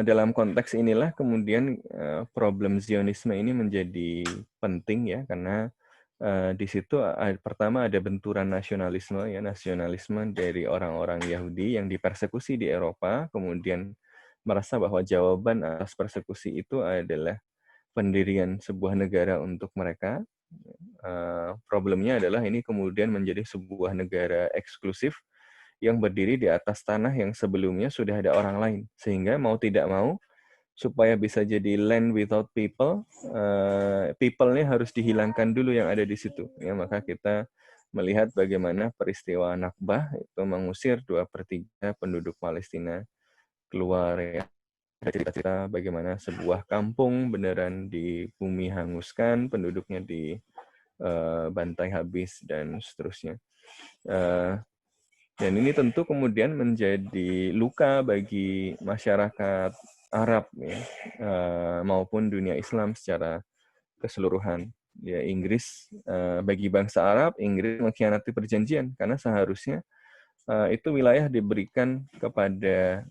dalam konteks inilah kemudian problem Zionisme ini menjadi penting ya, karena di situ pertama ada benturan nasionalisme ya, nasionalisme dari orang-orang Yahudi yang dipersekusi di Eropa, kemudian merasa bahwa jawaban atas persekusi itu adalah pendirian sebuah negara untuk mereka. Problemnya adalah ini kemudian menjadi sebuah negara eksklusif yang berdiri di atas tanah yang sebelumnya sudah ada orang lain. Sehingga mau tidak mau, supaya bisa jadi land without people, people-nya harus dihilangkan dulu yang ada di situ. Ya, maka kita melihat bagaimana peristiwa Nakbah itu mengusir 2/3 penduduk Palestina keluar. Ya. Cerita-cerita bagaimana sebuah kampung beneran di bumi hanguskan, penduduknya dibantai habis, dan seterusnya. Dan ini tentu kemudian menjadi luka bagi masyarakat Arab ya, maupun dunia Islam secara keseluruhan. Ya, Inggris bagi bangsa Arab, Inggris mengkhianati perjanjian karena seharusnya itu wilayah diberikan kepada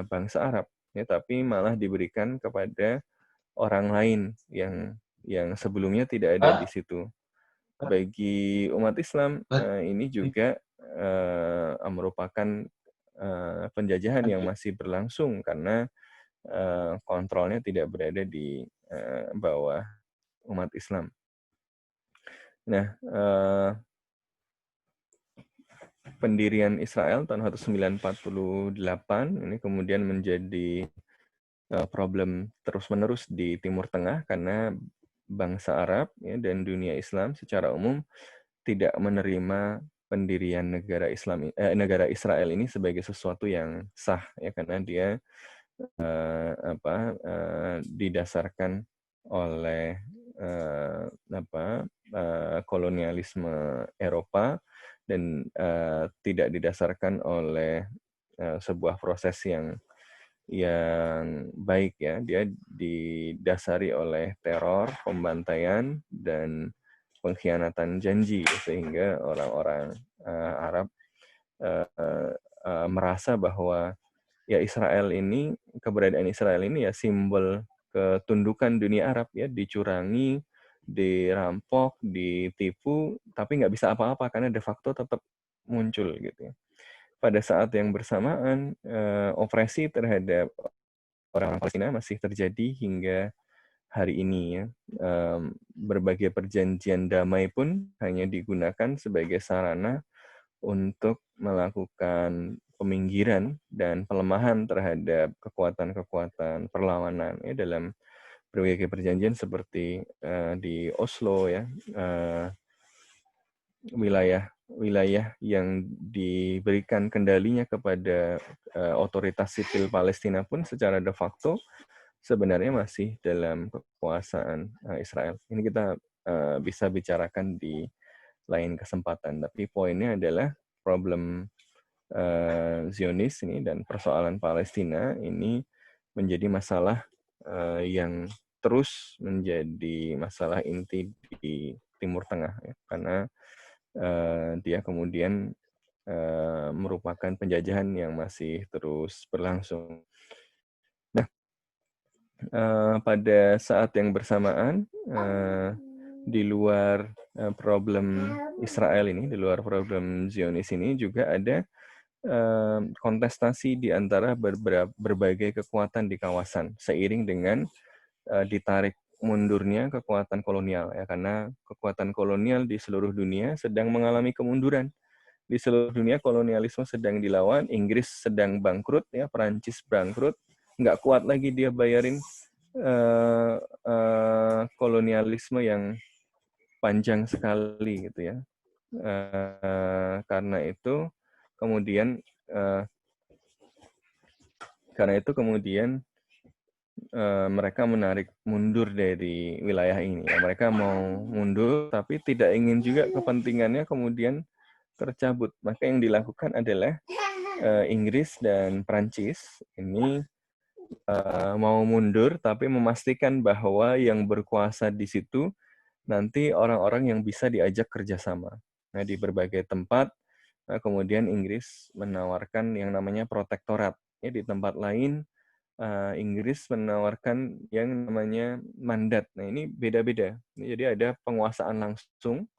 bangsa Arab, ya, tapi malah diberikan kepada orang lain yang sebelumnya tidak ada di situ. Bagi umat Islam ini juga merupakan penjajahan yang masih berlangsung karena kontrolnya tidak berada di bawah umat Islam. Nah, pendirian Israel tahun 1948 ini kemudian menjadi problem terus-menerus di Timur Tengah karena bangsa Arab ya, dan dunia Islam secara umum tidak menerima pendirian negara Israel ini sebagai sesuatu yang sah ya, karena dia didasarkan oleh kolonialisme Eropa dan tidak didasarkan oleh sebuah proses yang baik ya. Dia didasari oleh teror, pembantaian, dan pengkhianatan janji, sehingga orang-orang Arab merasa bahwa ya keberadaan Israel ini ya simbol ketundukan dunia Arab ya, dicurangi, dirampok, ditipu, tapi nggak bisa apa-apa karena de facto tetap muncul gitu ya. Pada saat yang bersamaan, opresi terhadap orang Palestina masih terjadi hingga hari ini ya. Berbagai perjanjian damai pun hanya digunakan sebagai sarana untuk melakukan peminggiran dan pelemahan terhadap kekuatan-kekuatan perlawanan ya, dalam berbagai perjanjian seperti di Oslo ya, wilayah yang diberikan kendalinya kepada otoritas sipil Palestina pun secara de facto sebenarnya masih dalam kekuasaan Israel. Ini kita bisa bicarakan di lain kesempatan. Tapi poinnya adalah problem Zionis ini dan persoalan Palestina ini menjadi masalah yang terus menjadi masalah inti di Timur Tengah ya, karena dia kemudian merupakan penjajahan yang masih terus berlangsung. Nah, pada saat yang bersamaan di luar problem Israel ini, di luar problem Zionis ini juga ada kontestasi di antara berbagai kekuatan di kawasan seiring dengan ditarik mundurnya kekuatan kolonial ya, karena kekuatan kolonial di seluruh dunia sedang mengalami kemunduran. Di seluruh dunia kolonialisme sedang dilawan, Inggris sedang bangkrut ya, Perancis bangkrut, nggak kuat lagi dia bayarin kolonialisme yang panjang sekali gitu ya. Karena itu kemudian mereka menarik mundur dari wilayah ini. Ya, mereka mau mundur, tapi tidak ingin juga kepentingannya kemudian tercabut. Maka yang dilakukan adalah Inggris dan Prancis ini mau mundur, tapi memastikan bahwa yang berkuasa di situ nanti orang-orang yang bisa diajak kerjasama. Nah, di berbagai tempat, kemudian Inggris menawarkan yang namanya protektorat. Ya, di tempat lain, Inggris menawarkan yang namanya mandat. Nah, ini beda-beda. Jadi ada penguasaan langsung,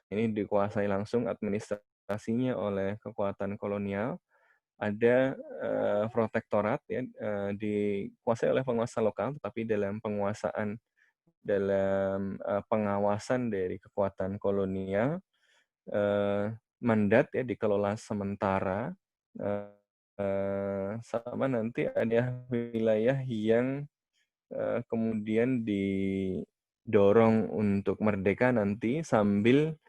ini dikuasai langsung administrasinya oleh kekuatan kolonial. Ada protektorat, ya, dikuasai oleh penguasa lokal, tapi dalam pengawasan dari kekuatan kolonial, mandat ya dikelola sementara, sama nanti ada wilayah yang kemudian didorong untuk merdeka nanti sambil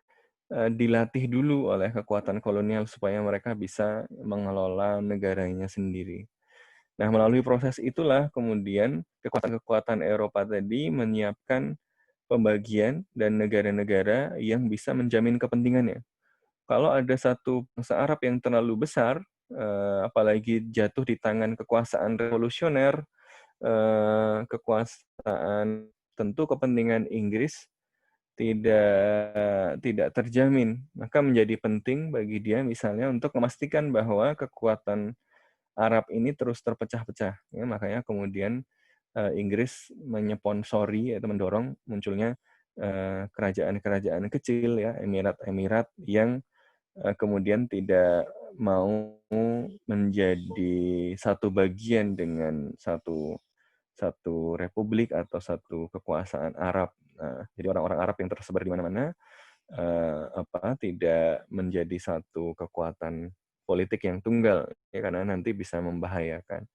dilatih dulu oleh kekuatan kolonial supaya mereka bisa mengelola negaranya sendiri. Nah, melalui proses itulah kemudian kekuatan-kekuatan Eropa tadi menyiapkan pembagian dan negara-negara yang bisa menjamin kepentingannya. Kalau ada satu bangsa Arab yang terlalu besar, apalagi jatuh di tangan kekuasaan revolusioner, kekuasaan tentu kepentingan Inggris tidak terjamin. Maka menjadi penting bagi dia misalnya untuk memastikan bahwa kekuatan Arab ini terus terpecah-pecah. Ya, makanya kemudian Inggris menyponsori atau mendorong munculnya kerajaan-kerajaan kecil, ya, emirat-emirat yang kemudian tidak mau menjadi satu bagian dengan satu republik atau satu kekuasaan Arab. Nah, jadi orang-orang Arab yang tersebar di mana-mana tidak menjadi satu kekuatan politik yang tunggal, ya, karena nanti bisa membahayakan.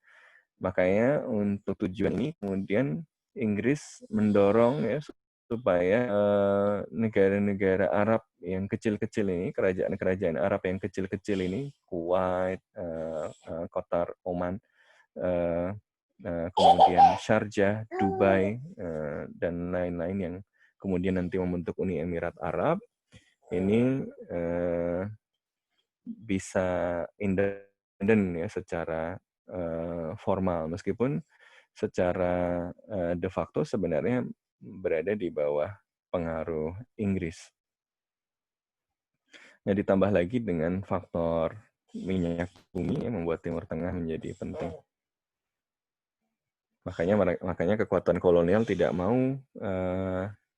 Makanya untuk tujuan ini kemudian Inggris mendorong, ya, supaya negara-negara Arab yang kecil-kecil ini, kerajaan-kerajaan Arab yang kecil-kecil ini, Kuwait, Qatar, Oman, kemudian Sharjah, Dubai, dan lain-lain yang kemudian nanti membentuk Uni Emirat Arab, ini bisa independen, ya, secara formal, meskipun secara de facto sebenarnya berada di bawah pengaruh Inggris. Nah, ditambah lagi dengan faktor minyak bumi yang membuat Timur Tengah menjadi penting. Makanya kekuatan kolonial tidak mau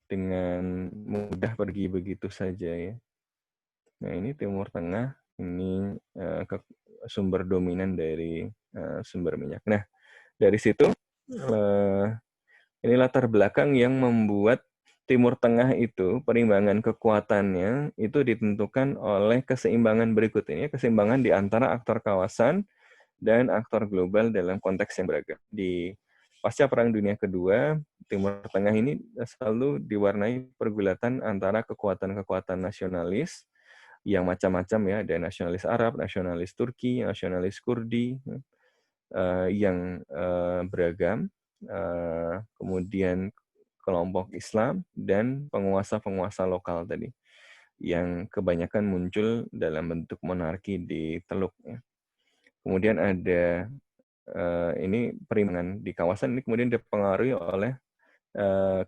dengan mudah pergi begitu saja, ya. Nah, ini Timur Tengah, ini sumber dominan dari sumber minyak. Nah, dari situ ini latar belakang yang membuat Timur Tengah itu perimbangan kekuatannya itu ditentukan oleh keseimbangan berikut ini, keseimbangan di antara aktor kawasan dan aktor global dalam konteks yang beragam. Di pasca Perang Dunia Kedua, Timur Tengah ini selalu diwarnai pergulatan antara kekuatan-kekuatan nasionalis yang macam-macam, ya, ada nasionalis Arab, nasionalis Turki, nasionalis Kurdi, yang beragam, kemudian kelompok Islam dan penguasa-penguasa lokal tadi, yang kebanyakan muncul dalam bentuk monarki di Teluk, ya. Kemudian ada ini perimbangan di kawasan ini kemudian dipengaruhi oleh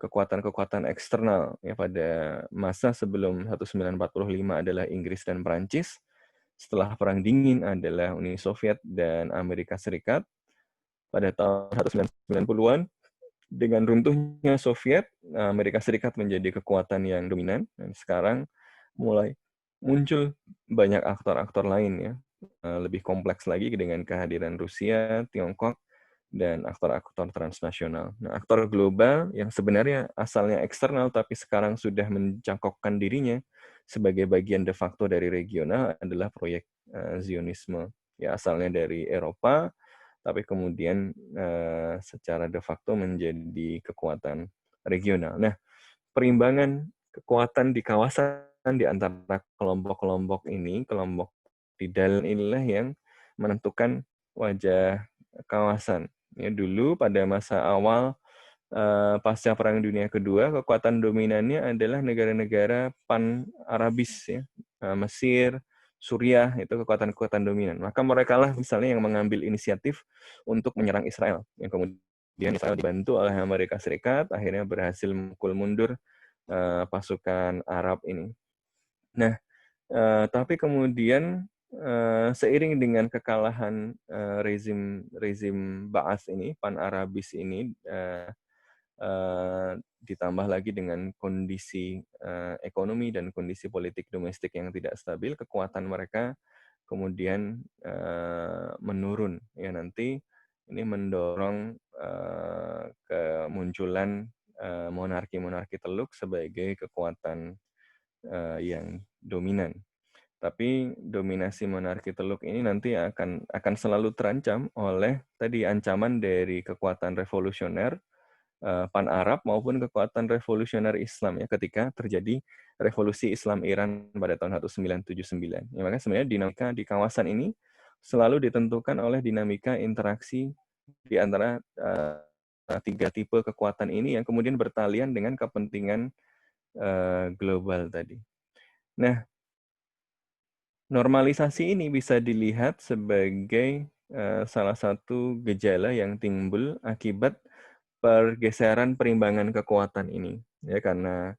kekuatan-kekuatan eksternal, ya, pada masa sebelum 1945 adalah Inggris dan Perancis, setelah Perang Dingin adalah Uni Soviet dan Amerika Serikat. Pada tahun 1990-an, dengan runtuhnya Soviet, Amerika Serikat menjadi kekuatan yang dominan, dan sekarang mulai muncul banyak aktor-aktor lain, ya, lebih kompleks lagi dengan kehadiran Rusia, Tiongkok, dan aktor-aktor transnasional. Nah, aktor global yang sebenarnya asalnya eksternal tapi sekarang sudah mencangkokkan dirinya sebagai bagian de facto dari regional adalah proyek Zionisme. Ya, asalnya dari Eropa, tapi kemudian secara de facto menjadi kekuatan regional. Nah, perimbangan kekuatan di kawasan di antara kelompok-kelompok ini, kelompok di dalam inilah yang menentukan wajah kawasan. Ya, dulu pada masa awal pasca Perang Dunia Kedua, kekuatan dominannya adalah negara-negara pan-Arabis, ya, Mesir, Suriah, itu kekuatan-kekuatan dominan. Maka mereka lah misalnya yang mengambil inisiatif untuk menyerang Israel. Yang kemudian Israel dibantu oleh Amerika Serikat, akhirnya berhasil memukul mundur pasukan Arab ini. Nah, tapi kemudian seiring dengan kekalahan rezim Ba'ath ini, Pan-Arabis ini, ditambah lagi dengan kondisi ekonomi dan kondisi politik domestik yang tidak stabil, kekuatan mereka kemudian menurun. Ya, nanti ini mendorong kemunculan monarki-monarki Teluk sebagai kekuatan yang dominan. Tapi dominasi monarki Teluk ini nanti akan selalu terancam oleh tadi ancaman dari kekuatan revolusioner Pan-Arab maupun kekuatan revolusioner Islam ya ketika terjadi revolusi Islam Iran pada tahun 1979. Ya, makanya sebenarnya dinamika di kawasan ini selalu ditentukan oleh dinamika interaksi di antara tiga tipe kekuatan ini yang kemudian bertalian dengan kepentingan global tadi. Nah, normalisasi ini bisa dilihat sebagai salah satu gejala yang timbul akibat pergeseran perimbangan kekuatan ini, ya, karena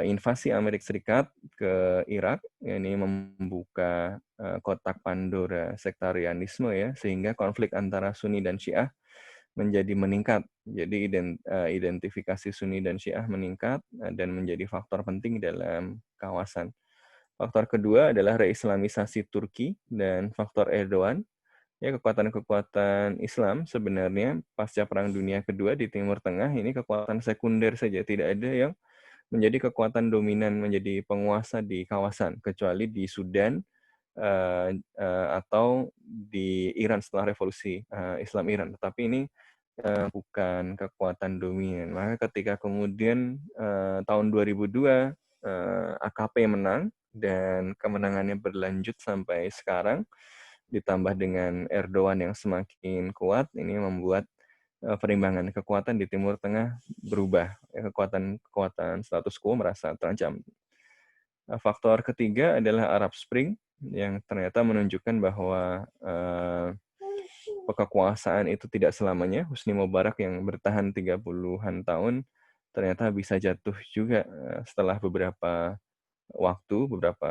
invasi Amerika Serikat ke Irak ini membuka kotak Pandora sektarianisme, ya, sehingga konflik antara Sunni dan Syiah menjadi meningkat. Jadi identifikasi Sunni dan Syiah meningkat dan menjadi faktor penting dalam kawasan. Faktor kedua adalah reislamisasi Turki dan faktor Erdogan. Ya, kekuatan-kekuatan Islam sebenarnya pasca Perang Dunia Kedua di Timur Tengah ini kekuatan sekunder saja, tidak ada yang menjadi kekuatan dominan, menjadi penguasa di kawasan, kecuali di Sudan atau di Iran setelah revolusi Islam Iran. Tetapi ini bukan kekuatan dominan. Maka ketika kemudian tahun 2002 AKP menang dan kemenangannya berlanjut sampai sekarang, ditambah dengan Erdogan yang semakin kuat, ini membuat perimbangan kekuatan di Timur Tengah berubah. Kekuatan status quo merasa terancam. Faktor ketiga adalah Arab Spring, yang ternyata menunjukkan bahwa kekuasaan itu tidak selamanya. Husni Mubarak yang bertahan 30-an tahun, ternyata bisa jatuh juga setelah beberapa waktu, beberapa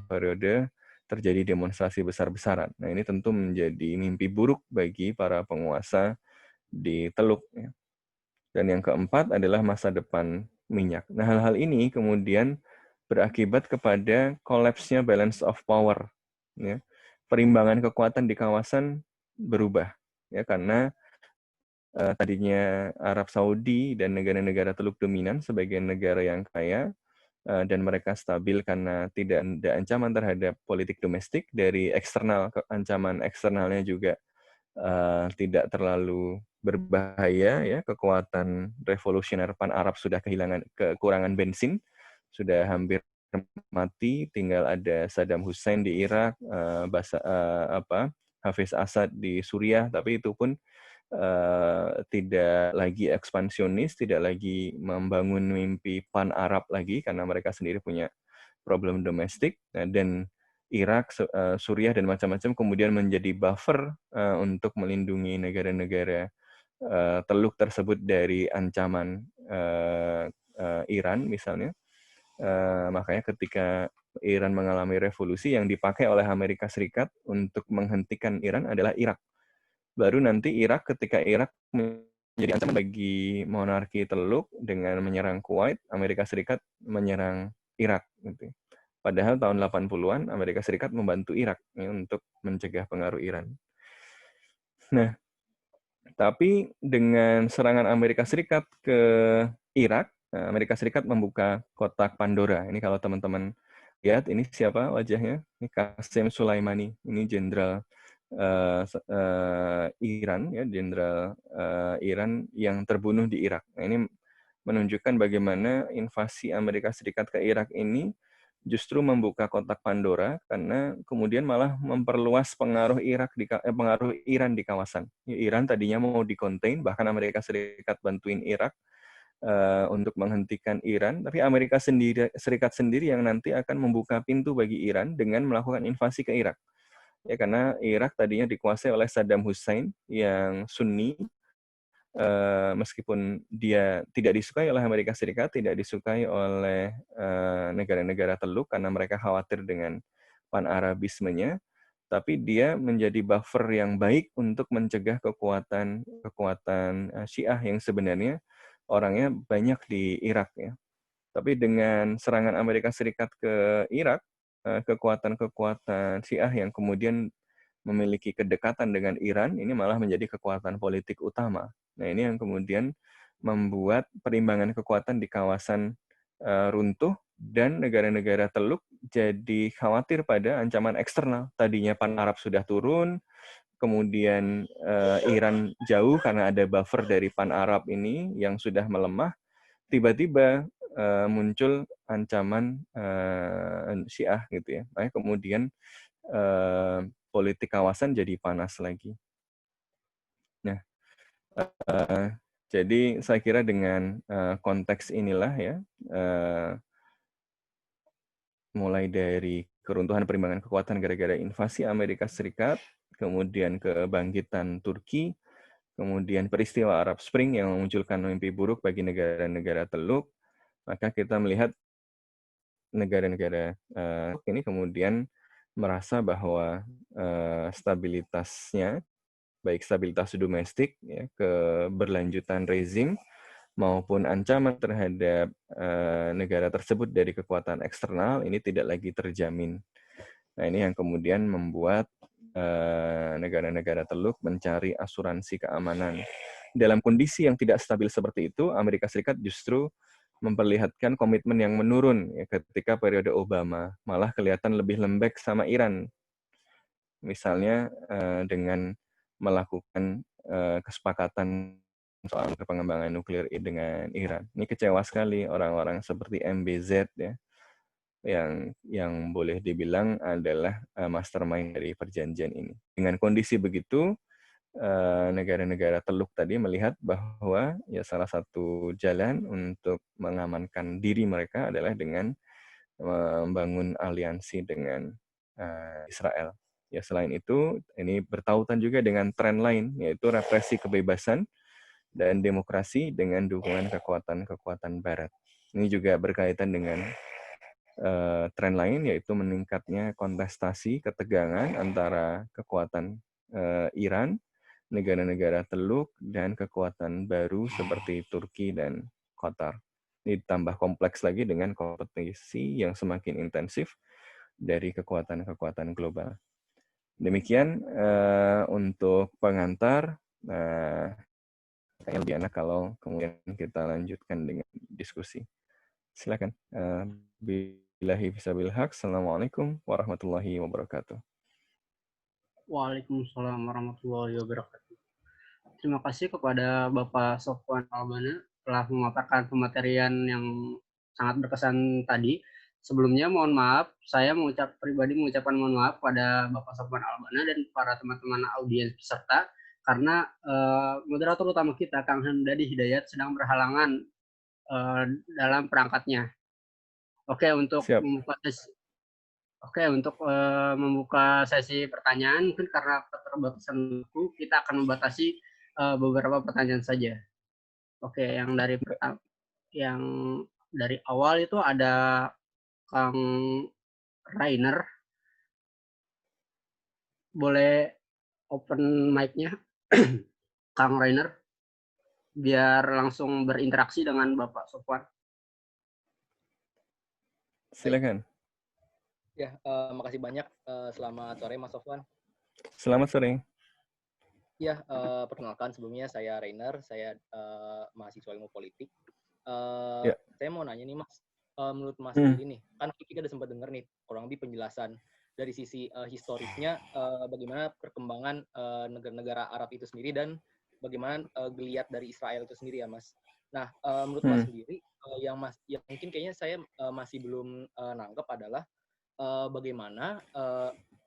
periode, terjadi demonstrasi besar-besaran. Nah, ini tentu menjadi mimpi buruk bagi para penguasa di Teluk. Ya. Dan yang keempat adalah masa depan minyak. Nah, hal-hal ini kemudian berakibat kepada collapse-nya balance of power. Ya. Perimbangan kekuatan di kawasan berubah. Ya, karena tadinya Arab Saudi dan negara-negara Teluk dominan sebagai negara yang kaya, dan mereka stabil karena tidak ada ancaman terhadap politik domestik. Dari eksternal, ancaman eksternalnya juga tidak terlalu berbahaya, ya. Kekuatan revolusioner Pan-Arab sudah kekurangan bensin, sudah hampir mati, tinggal ada Saddam Hussein di Irak, Hafiz Assad di Suriah, tapi itu pun tidak lagi ekspansionis, tidak lagi membangun mimpi Pan-Arab lagi, karena mereka sendiri punya problem domestik, dan Irak, Suriah, dan macam-macam kemudian menjadi buffer untuk melindungi negara-negara Teluk tersebut dari ancaman Iran, misalnya. Makanya ketika Iran mengalami revolusi, yang dipakai oleh Amerika Serikat untuk menghentikan Iran adalah Irak. Baru nanti ketika Irak menjadi ancaman bagi monarki Teluk dengan menyerang Kuwait, Amerika Serikat menyerang Irak. Gitu. Padahal tahun 80-an Amerika Serikat membantu Irak ya, untuk mencegah pengaruh Iran. Nah, tapi dengan serangan Amerika Serikat ke Irak, Amerika Serikat membuka kotak Pandora. Ini kalau teman-teman lihat, ini siapa wajahnya? Ini Qasem Soleimani. Ini jenderal Iran, ya, jenderal Iran yang terbunuh di Irak. Nah, ini menunjukkan bagaimana invasi Amerika Serikat ke Irak ini justru membuka kotak Pandora, karena kemudian malah memperluas pengaruh Iran di kawasan. Iran tadinya mau di-contain, bahkan Amerika Serikat bantuin Irak untuk menghentikan Iran, tapi Amerika Serikat sendiri yang nanti akan membuka pintu bagi Iran dengan melakukan invasi ke Irak. Ya, karena Irak tadinya dikuasai oleh Saddam Hussein yang Sunni, meskipun dia tidak disukai oleh Amerika Serikat, tidak disukai oleh negara-negara Teluk karena mereka khawatir dengan pan-Arabismenya, tapi dia menjadi buffer yang baik untuk mencegah kekuatan Syiah yang sebenarnya orangnya banyak di Irak ya. Tapi dengan serangan Amerika Serikat ke Irak, kekuatan-kekuatan Syiah yang kemudian memiliki kedekatan dengan Iran, ini malah menjadi kekuatan politik utama. Nah, ini yang kemudian membuat perimbangan kekuatan di kawasan runtuh, dan negara-negara Teluk jadi khawatir pada ancaman eksternal. Tadinya pan-Arab sudah turun, kemudian Iran jauh karena ada buffer dari pan-Arab ini yang sudah melemah, tiba-tiba muncul ancaman Syiah gitu ya. Makanya kemudian politik kawasan jadi panas lagi. Nah, jadi saya kira dengan konteks inilah ya, mulai dari keruntuhan perimbangan kekuatan gara-gara invasi Amerika Serikat, kemudian kebangkitan Turki, kemudian peristiwa Arab Spring yang memunculkan mimpi buruk bagi negara-negara Teluk, maka kita melihat negara-negara ini kemudian merasa bahwa stabilitasnya, baik stabilitas domestik, ya, keberlanjutan rezim, maupun ancaman terhadap negara tersebut dari kekuatan eksternal, ini tidak lagi terjamin. Nah, ini yang kemudian membuat negara-negara Teluk mencari asuransi keamanan. Dalam kondisi yang tidak stabil seperti itu, Amerika Serikat justru memperlihatkan komitmen yang menurun ya, ketika periode Obama, malah kelihatan lebih lembek sama Iran. Misalnya dengan melakukan kesepakatan soal pengembangan nuklir dengan Iran. Ini kecewa sekali orang-orang seperti MBZ ya, yang boleh dibilang adalah mastermind dari perjanjian ini. Dengan kondisi begitu, negara-negara Teluk tadi melihat bahwa ya salah satu jalan untuk mengamankan diri mereka adalah dengan membangun aliansi dengan Israel. Ya, selain itu, ini bertautan juga dengan tren lain, yaitu represi kebebasan dan demokrasi dengan dukungan kekuatan-kekuatan Barat. Ini juga berkaitan dengan tren lain, yaitu meningkatnya kontestasi ketegangan antara kekuatan Iran, negara-negara Teluk, dan kekuatan baru seperti Turki dan Qatar. Ini ditambah kompleks lagi dengan kompetisi yang semakin intensif dari kekuatan-kekuatan global. Demikian untuk pengantar. Kayaknya lebih enak kalau kemudian kita lanjutkan dengan diskusi. Silakan. Billahi fisabil haq. Assalamualaikum warahmatullahi wabarakatuh.
Waalaikumsalam warahmatullahi wabarakatuh. Terima kasih kepada Bapak Sofwan Albana telah memaparkan pematerian yang sangat berkesan tadi. Sebelumnya mohon maaf, saya pribadi mengucapkan mohon maaf pada Bapak Sofwan Albana dan para teman-teman audiens peserta karena moderator utama kita Kang Handadi Hidayat sedang berhalangan dalam perangkatnya. Oke, untuk membuka sesi pertanyaan, mungkin karena keterbatasan waktu, kita akan membatasi beberapa pertanyaan saja. Oke, yang dari awal itu ada Kang Rainer. Boleh open mic-nya, Kang Rainer, biar langsung berinteraksi dengan Bapak Sofwan.
Silakan.
Ya, makasih banyak. Selamat sore, Mas Sofwan.
Selamat sore.
Ya, perkenalkan sebelumnya saya Rainer, saya mahasiswa ilmu politik. Saya mau nanya nih, Mas. Menurut Mas sendiri nih, kan kita udah sempat dengar nih, kurang lebih penjelasan dari sisi historisnya, bagaimana perkembangan negara-negara Arab itu sendiri dan bagaimana geliat dari Israel itu sendiri ya, Mas. Nah, menurut Mas sendiri, yang mungkin kayaknya saya masih belum nangkep adalah bagaimana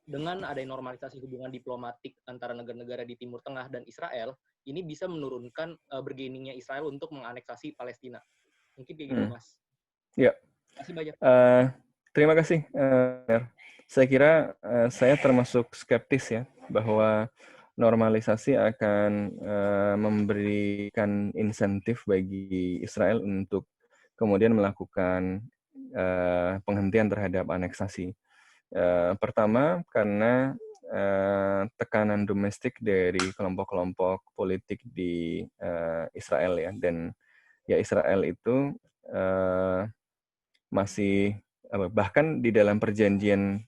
dengan adanya normalisasi hubungan diplomatik antara negara-negara di Timur Tengah dan Israel, ini bisa menurunkan bergeningnya Israel untuk menganeksasi Palestina. Mungkin kayak gitu, Mas.
Ya.
Terima kasih banyak.
Terima kasih. Saya kira saya termasuk skeptis ya bahwa normalisasi akan memberikan insentif bagi Israel untuk kemudian melakukan penghentian terhadap aneksasi. Pertama, karena tekanan domestik dari kelompok-kelompok politik di Israel ya, dan ya Israel itu masih bahkan di dalam perjanjian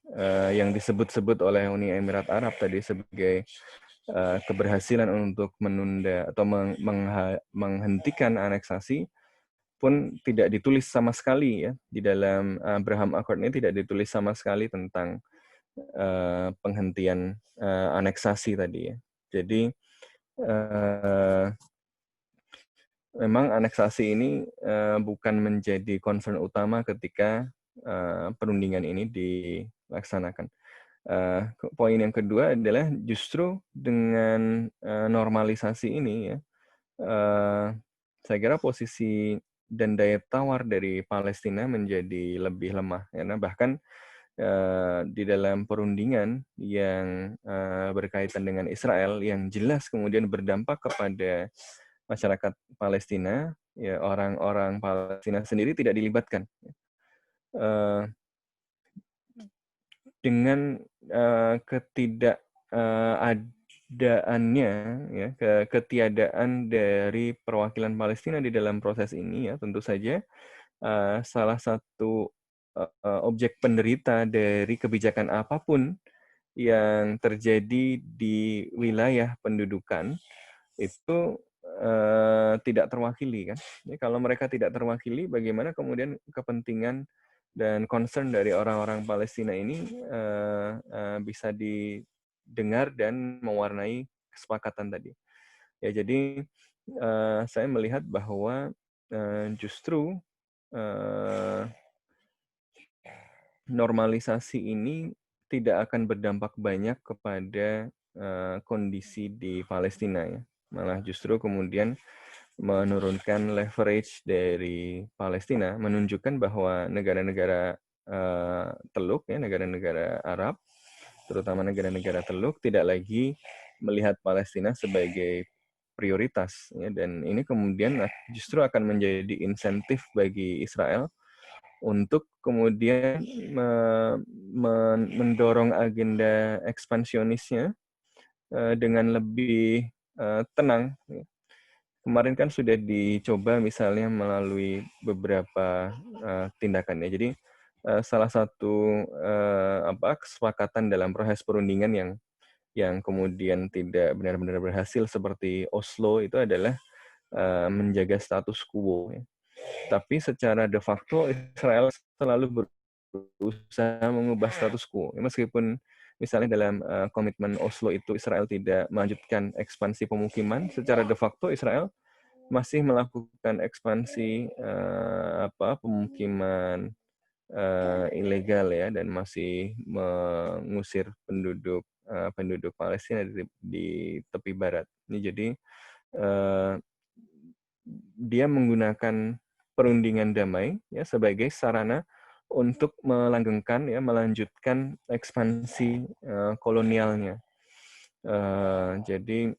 yang disebut-sebut oleh Uni Emirat Arab tadi sebagai keberhasilan untuk menunda atau menghentikan aneksasi pun tidak ditulis sama sekali ya di dalam Abraham Accord ini tidak ditulis sama sekali tentang penghentian aneksasi tadi ya. Jadi memang aneksasi ini bukan menjadi concern utama ketika perundingan ini dilaksanakan. Poin yang kedua adalah justru dengan normalisasi ini ya, saya kira posisi dan daya tawar dari Palestina menjadi lebih lemah. Karena bahkan di dalam perundingan yang berkaitan dengan Israel yang jelas kemudian berdampak kepada masyarakat Palestina, ya orang-orang Palestina sendiri tidak dilibatkan. Dengan ketidakadaannya, ya, ketiadaan dari perwakilan Palestina di dalam proses ini, ya tentu saja salah satu objek penderita dari kebijakan apapun yang terjadi di wilayah pendudukan itu tidak terwakili kan. Jadi kalau mereka tidak terwakili, bagaimana kemudian kepentingan dan concern dari orang-orang Palestina ini bisa didengar dan mewarnai kesepakatan tadi. Ya jadi saya melihat bahwa justru normalisasi ini tidak akan berdampak banyak kepada kondisi di Palestina ya. Malah justru kemudian menurunkan leverage dari Palestina, menunjukkan bahwa negara-negara Teluk, ya, negara-negara Arab, terutama negara-negara Teluk, tidak lagi melihat Palestina sebagai prioritas, ya, dan ini kemudian justru akan menjadi insentif bagi Israel untuk kemudian mendorong agenda ekspansionisnya dengan lebih tenang. Kemarin kan sudah dicoba misalnya melalui beberapa tindakan ya. Jadi salah satu kesepakatan dalam proses perundingan yang kemudian tidak benar-benar berhasil seperti Oslo itu adalah menjaga status quo. Ya. Tapi secara de facto Israel selalu berusaha mengubah status quo. Ya, meskipun misalnya dalam komitmen Oslo itu Israel tidak melanjutkan ekspansi pemukiman, secara de facto Israel masih melakukan ekspansi pemukiman ilegal ya, dan masih mengusir penduduk Palestina di tepi barat. Ini jadi dia menggunakan perundingan damai ya sebagai sarana untuk melanggengkan ya melanjutkan ekspansi kolonialnya. Jadi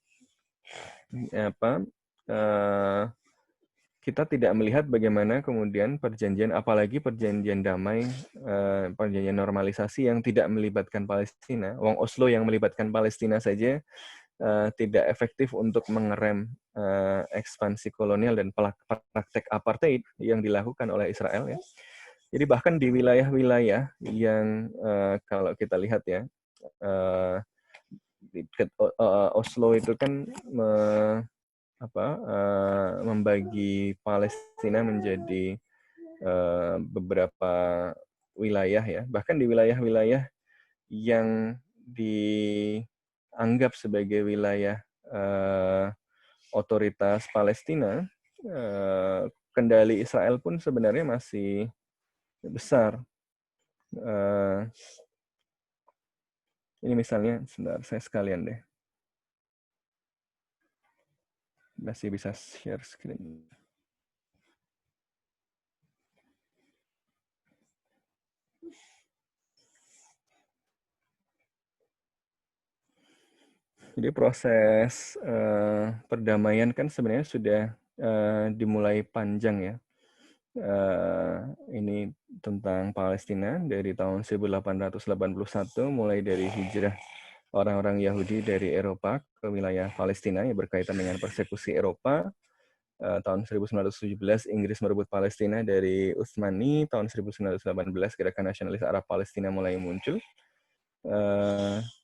kita tidak melihat bagaimana kemudian perjanjian, apalagi perjanjian damai, perjanjian normalisasi yang tidak melibatkan Palestina. Wong Oslo yang melibatkan Palestina saja tidak efektif untuk mengerem ekspansi kolonial dan praktek apartheid yang dilakukan oleh Israel ya. Jadi bahkan di wilayah-wilayah yang kalau kita lihat ya, Oslo itu kan membagi Palestina menjadi beberapa wilayah ya. Bahkan di wilayah-wilayah yang dianggap sebagai wilayah otoritas Palestina, kendali Israel pun sebenarnya masih besar. Ini misalnya, sebentar saya sekalian deh. masih bisa share screen. Jadi proses perdamaian kan sebenarnya sudah dimulai panjang ya. Ini tentang Palestina dari tahun 1881, mulai dari hijrah orang-orang Yahudi dari Eropa ke wilayah Palestina yang berkaitan dengan persekusi Eropa. Tahun 1917 Inggris merebut Palestina dari Utsmani. Tahun 1918 gerakan nasionalis Arab Palestina mulai muncul.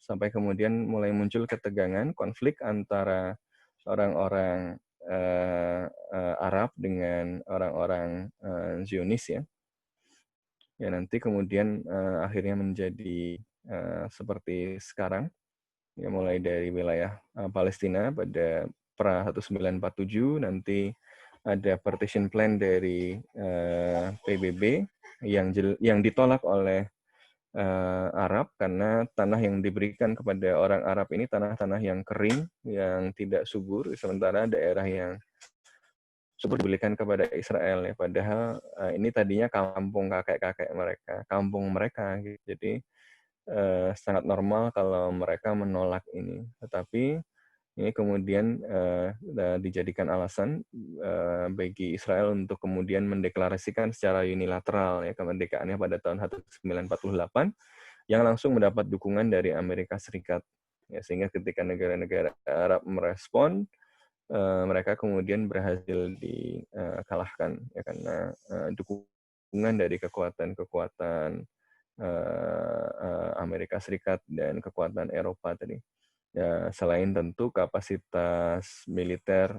Sampai kemudian mulai muncul ketegangan, konflik antara orang-orang Arab dengan orang-orang Zionis ya. Ya nanti kemudian akhirnya menjadi seperti sekarang, ya mulai dari wilayah Palestina pada Pra 1947, nanti ada partition plan dari PBB yang ditolak oleh Arab karena tanah yang diberikan kepada orang Arab ini tanah-tanah yang kering, yang tidak subur, sementara daerah yang subur diberikan kepada Israel ya. Padahal ini tadinya kampung kakek-kakek mereka, kampung mereka gitu. Jadi sangat normal kalau mereka menolak ini. Tetapi ini kemudian dijadikan alasan bagi Israel untuk kemudian mendeklarasikan secara unilateral ya kemerdekaannya pada tahun 1948 yang langsung mendapat dukungan dari Amerika Serikat. Ya, sehingga ketika negara-negara Arab merespon, mereka kemudian berhasil dikalahkan ya karena dukungan dari kekuatan-kekuatan Amerika Serikat dan kekuatan Eropa tadi. Ya, selain tentu kapasitas militer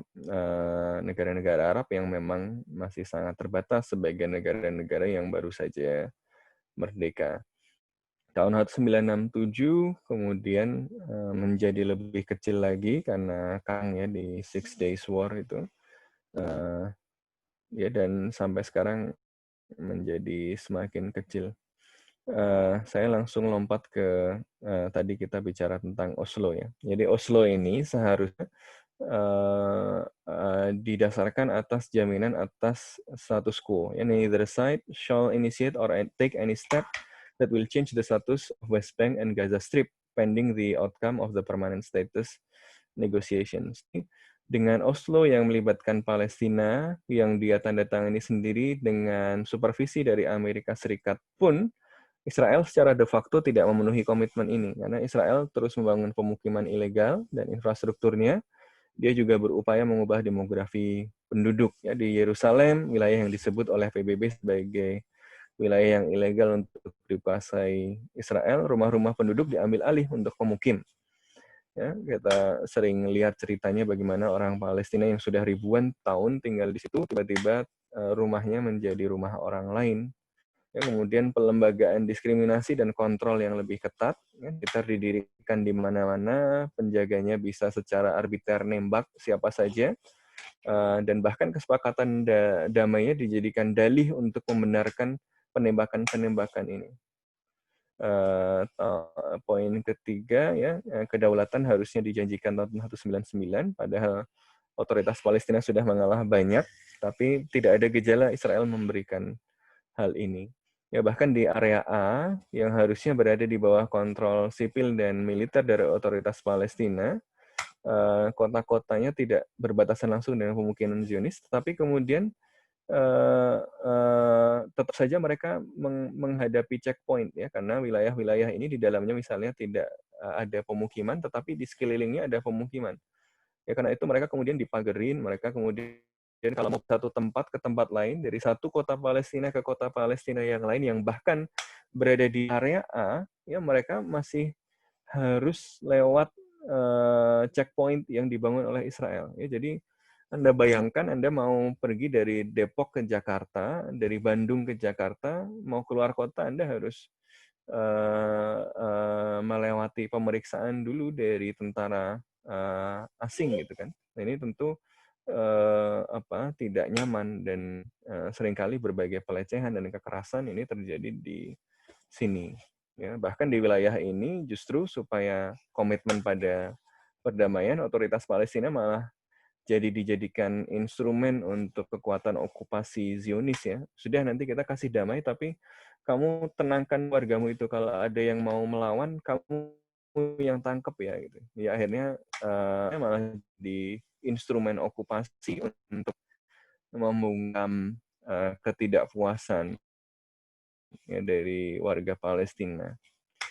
negara-negara Arab yang memang masih sangat terbatas sebagai negara-negara yang baru saja merdeka. Tahun 1967 kemudian menjadi lebih kecil lagi karena Kang ya di Six Days War itu. Ya dan sampai sekarang menjadi semakin kecil. Saya langsung lompat ke tadi kita bicara tentang Oslo ya. Jadi Oslo ini seharusnya didasarkan atas jaminan atas status quo. Neither side shall initiate or take any step that will change the status of West Bank and Gaza Strip pending the outcome of the permanent status negotiations. Dengan Oslo yang melibatkan Palestina, yang dia tanda tangani sendiri dengan supervisi dari Amerika Serikat pun, Israel secara de facto tidak memenuhi komitmen ini, karena Israel terus membangun pemukiman ilegal dan infrastrukturnya. Dia juga berupaya mengubah demografi penduduk. Ya, di Yerusalem, wilayah yang disebut oleh PBB sebagai wilayah yang ilegal untuk dikuasai Israel, rumah-rumah penduduk diambil alih untuk pemukim. Ya, kita sering lihat ceritanya bagaimana orang Palestina yang sudah ribuan tahun tinggal di situ, tiba-tiba rumahnya menjadi rumah orang lain. Ya, kemudian pelembagaan diskriminasi dan kontrol yang lebih ketat, ya, kita didirikan di mana-mana, penjaganya bisa secara arbiter nembak siapa saja, dan bahkan kesepakatan damainya dijadikan dalih untuk membenarkan penembakan-penembakan ini. Poin ketiga ya, kedaulatan harusnya dijanjikan tahun 1999, padahal otoritas Palestina sudah mengalah banyak, tapi tidak ada gejala Israel memberikan hal ini. Ya, bahkan di area A yang harusnya berada di bawah kontrol sipil dan militer dari otoritas Palestina, kota-kotanya tidak berbatasan langsung dengan pemukiman Zionis, tetapi kemudian tetap saja mereka menghadapi checkpoint ya, karena wilayah-wilayah ini di dalamnya misalnya tidak ada pemukiman, tetapi di sekelilingnya ada pemukiman. Ya karena itu mereka kemudian dipagerin, mereka kemudian kalau mau satu tempat ke tempat lain, dari satu kota Palestina ke kota Palestina yang lain yang bahkan berada di area A, ya mereka masih harus lewat checkpoint yang dibangun oleh Israel. Ya, jadi Anda bayangkan Anda mau pergi dari Depok ke Jakarta, dari Bandung ke Jakarta, mau keluar kota Anda harus melewati pemeriksaan dulu dari tentara asing gitu kan. Nah, ini tentu tidak nyaman dan seringkali berbagai pelecehan dan kekerasan ini terjadi di sini. Ya, bahkan di wilayah ini justru supaya komitmen pada perdamaian, otoritas Palestina malah dijadikan instrumen untuk kekuatan okupasi Zionis ya. Sudah, nanti kita kasih damai, tapi kamu tenangkan wargamu itu. Kalau ada yang mau melawan, kamu yang tangkap ya gitu. Ya akhirnya malah di instrumen okupasi untuk membungkam ketidakpuasan ya, dari warga Palestina.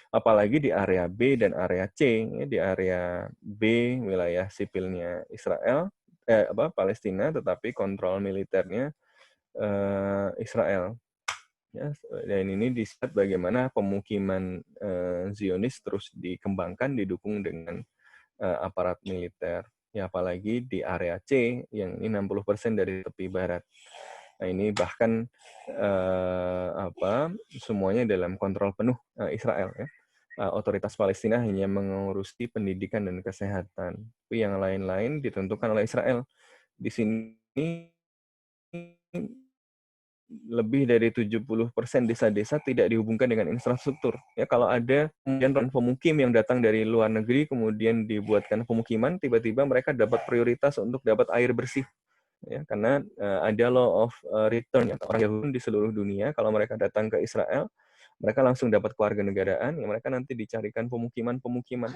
Apalagi di area B dan area C. Ya, di area B wilayah sipilnya Israel, Palestina, tetapi kontrol militernya Israel. Ya, dan ini dilihat bagaimana pemukiman Zionis terus dikembangkan, didukung dengan aparat militer. Ya, apalagi di area C yang ini 60% dari tepi barat. Nah, ini bahkan semuanya dalam kontrol penuh Israel ya. Otoritas Palestina hanya mengurusi pendidikan dan kesehatan. Tapi yang lain-lain ditentukan oleh Israel. Di sini lebih dari 70% desa-desa tidak dihubungkan dengan infrastruktur. Ya, kalau ada kemudian pemukim yang datang dari luar negeri, kemudian dibuatkan pemukiman, tiba-tiba mereka dapat prioritas untuk dapat air bersih. Ya, karena ada law of return, ya, orang Yahudi di seluruh dunia, kalau mereka datang ke Israel, mereka langsung dapat kewarganegaraan, ya mereka nanti dicarikan pemukiman-pemukiman,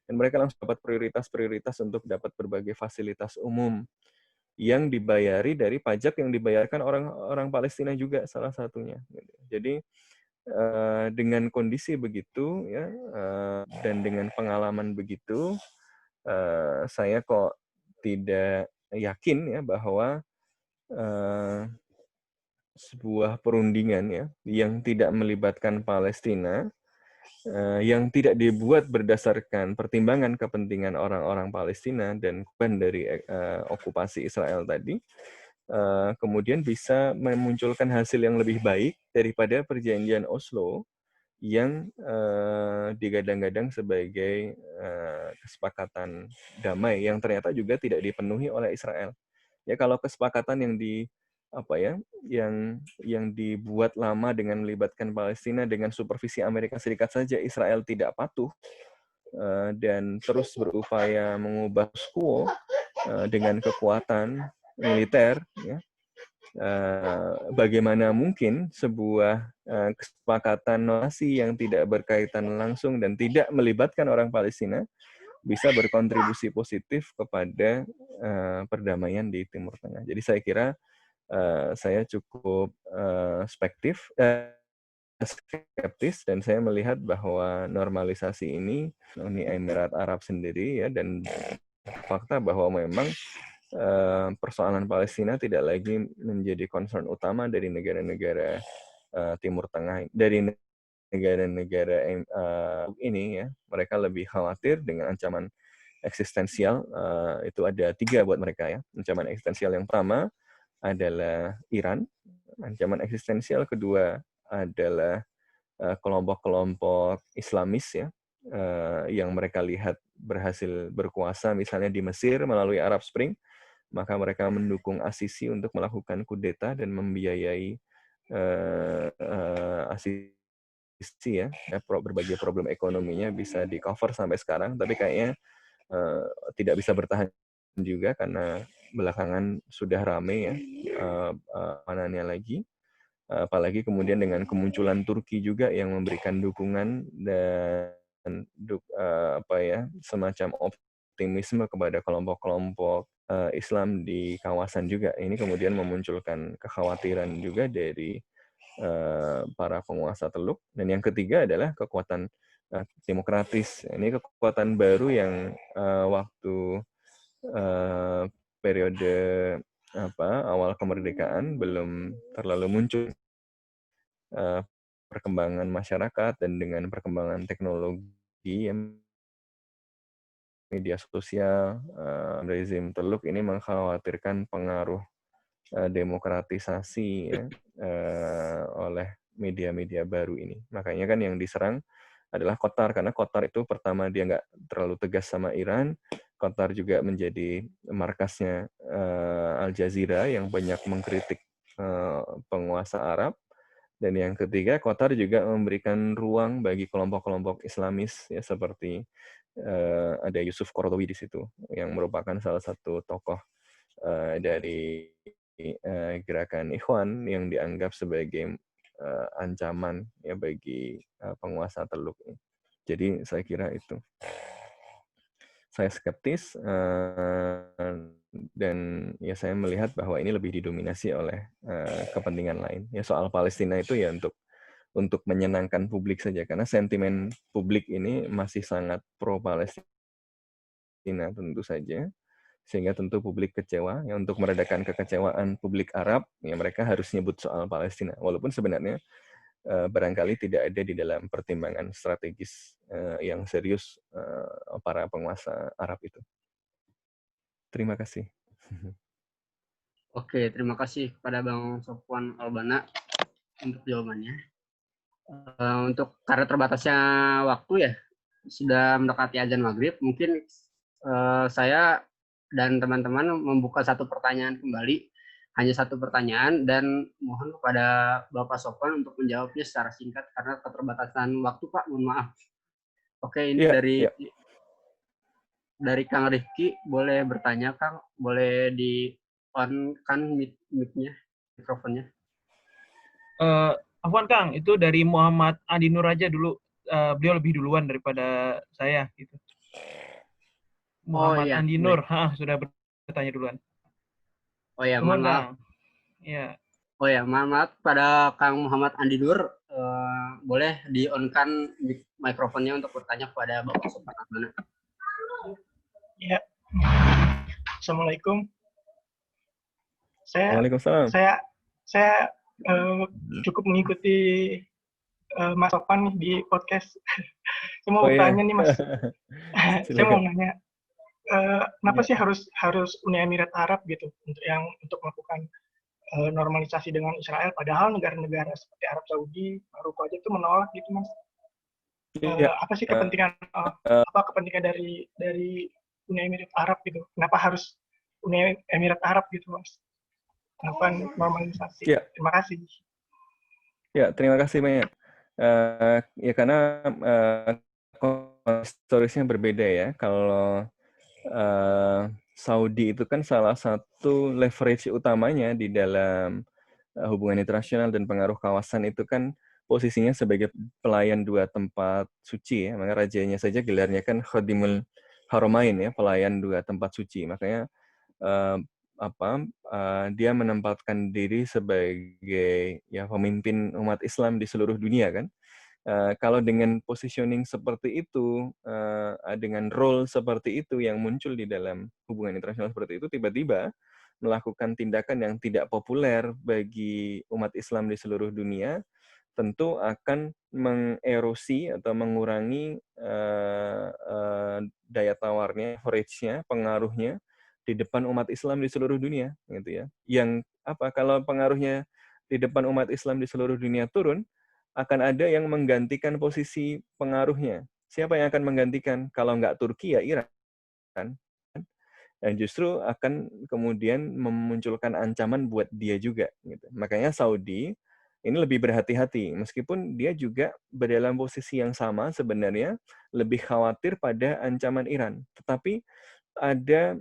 dan mereka langsung dapat prioritas-prioritas untuk dapat berbagai fasilitas umum yang dibayari dari pajak yang dibayarkan orang Palestina juga salah satunya. Jadi dengan kondisi begitu, ya, dan dengan pengalaman begitu, saya kok tidak yakin ya bahwa sebuah perundingan ya yang tidak melibatkan Palestina, yang tidak dibuat berdasarkan pertimbangan kepentingan orang-orang Palestina dan bukan dari okupasi Israel tadi, kemudian bisa memunculkan hasil yang lebih baik daripada perjanjian Oslo yang digadang-gadang sebagai kesepakatan damai yang ternyata juga tidak dipenuhi oleh Israel. Ya, kalau kesepakatan yang dibuat lama dengan melibatkan Palestina dengan supervisi Amerika Serikat saja Israel tidak patuh dan terus berupaya mengubah status quo dengan kekuatan militer, ya, bagaimana mungkin sebuah kesepakatan normasi yang tidak berkaitan langsung dan tidak melibatkan orang Palestina bisa berkontribusi positif kepada perdamaian di Timur Tengah. Jadi saya kira saya cukup skeptis, dan saya melihat bahwa normalisasi ini Uni Emirat Arab sendiri ya, dan fakta bahwa memang persoalan Palestina tidak lagi menjadi concern utama dari negara-negara Timur Tengah, dari negara-negara ini ya. Mereka lebih khawatir dengan ancaman eksistensial. Itu ada 3 buat mereka ya. Ancaman eksistensial yang pertama adalah Iran, ancaman eksistensial kedua adalah kelompok-kelompok Islamis ya, yang mereka lihat berhasil berkuasa misalnya di Mesir melalui Arab Spring, maka mereka mendukung As-Sisi untuk melakukan kudeta dan membiayai As-Sisi ya. Berbagai problem ekonominya bisa di-cover sampai sekarang, tapi kayaknya tidak bisa bertahan juga karena belakangan sudah rame ya manannya lagi. Apalagi kemudian dengan kemunculan Turki juga yang memberikan dukungan dan semacam optimisme kepada kelompok-kelompok Islam di kawasan juga. Ini kemudian memunculkan kekhawatiran juga dari para penguasa Teluk. Dan yang ketiga adalah kekuatan demokratis. Ini kekuatan baru yang waktu periode awal kemerdekaan belum terlalu muncul. Perkembangan masyarakat dan dengan perkembangan teknologi, media sosial, rezim Teluk ini mengkhawatirkan pengaruh demokratisasi ya, oleh media-media baru ini. Makanya kan yang diserang adalah Qatar, karena Qatar itu pertama dia nggak terlalu tegas sama Iran. Qatar juga menjadi markasnya Al Jazeera yang banyak mengkritik penguasa Arab. Dan yang ketiga, Qatar juga memberikan ruang bagi kelompok-kelompok Islamis ya, seperti ada Yusuf Qaradawi di situ yang merupakan salah satu tokoh dari gerakan Ikhwan yang dianggap sebagai ancaman ya bagi penguasa Teluk. Jadi saya kira itu. Saya skeptis dan ya saya melihat bahwa ini lebih didominasi oleh kepentingan lain. Ya soal Palestina itu ya untuk menyenangkan publik saja karena sentimen publik ini masih sangat pro Palestina tentu saja. Sehingga tentu publik kecewa. Ya untuk meredakan kekecewaan publik Arab, ya mereka harus nyebut soal Palestina. Walaupun sebenarnya barangkali tidak ada di dalam pertimbangan strategis yang serius para penguasa Arab itu. Terima kasih.
Oke, terima kasih kepada Bang Sofwan Albana untuk jawabannya. Untuk karena terbatasnya waktu ya, sudah mendekati azan maghrib, mungkin saya dan teman-teman membuka satu pertanyaan kembali, hanya satu pertanyaan, dan mohon kepada Bapak Sofwan untuk menjawabnya secara singkat karena keterbatasan waktu, Pak. Mohon maaf. Oke, ini dari Kang Rifki, boleh bertanya, Kang? Boleh di-on kan mic-nya, mikrofonnya?
Afwan Kang, itu dari Muhammad Andi Nur aja dulu. Beliau lebih duluan daripada saya gitu. Muhammad Andi Nur, sudah bertanya duluan.
Oh ya, mohon maaf.
Ya.
Oh ya, maaf pada Kang Muhammad Andi Nur, boleh di-on-kan mikrofonnya untuk bertanya kepada Bapak Sofwan Albana.
Ya. Assalamualaikum.
Waalaikumsalam.
Saya cukup mengikuti Mas Sofwan nih di podcast. Saya mau bertanya nih Mas. Saya mau nanya, kenapa sih harus Uni Emirat Arab gitu untuk melakukan normalisasi dengan Israel, padahal negara-negara seperti Arab Saudi, Maroko aja itu menolak gitu Mas. Apa sih kepentingan kepentingan dari Uni Emirat Arab gitu? Kenapa harus Uni Emirat Arab gitu Mas? Melakukan normalisasi.
Ya.
Terima kasih.
Ya, terima kasih banyak. Ya karena historisnya berbeda ya. Kalau Saudi itu kan salah satu leverage utamanya di dalam hubungan internasional dan pengaruh kawasan itu kan posisinya sebagai pelayan dua tempat suci ya. Maka rajanya saja gelarnya kan Khadimul Haramain ya, pelayan dua tempat suci. Makanya dia menempatkan diri sebagai ya pemimpin umat Islam di seluruh dunia kan. Kalau dengan positioning seperti itu, dengan role seperti itu yang muncul di dalam hubungan internasional seperti itu, tiba-tiba melakukan tindakan yang tidak populer bagi umat Islam di seluruh dunia, tentu akan mengerosi atau mengurangi daya tawarnya, leverage-nya, pengaruhnya di depan umat Islam di seluruh dunia, gitu ya. Yang kalau pengaruhnya di depan umat Islam di seluruh dunia turun, akan ada yang menggantikan posisi pengaruhnya. Siapa yang akan menggantikan? Kalau nggak Turki, ya Iran. Dan justru akan kemudian memunculkan ancaman buat dia juga. Gitu. Makanya Saudi ini lebih berhati-hati. Meskipun dia juga berdalam posisi yang sama sebenarnya, lebih khawatir pada ancaman Iran. Tetapi ada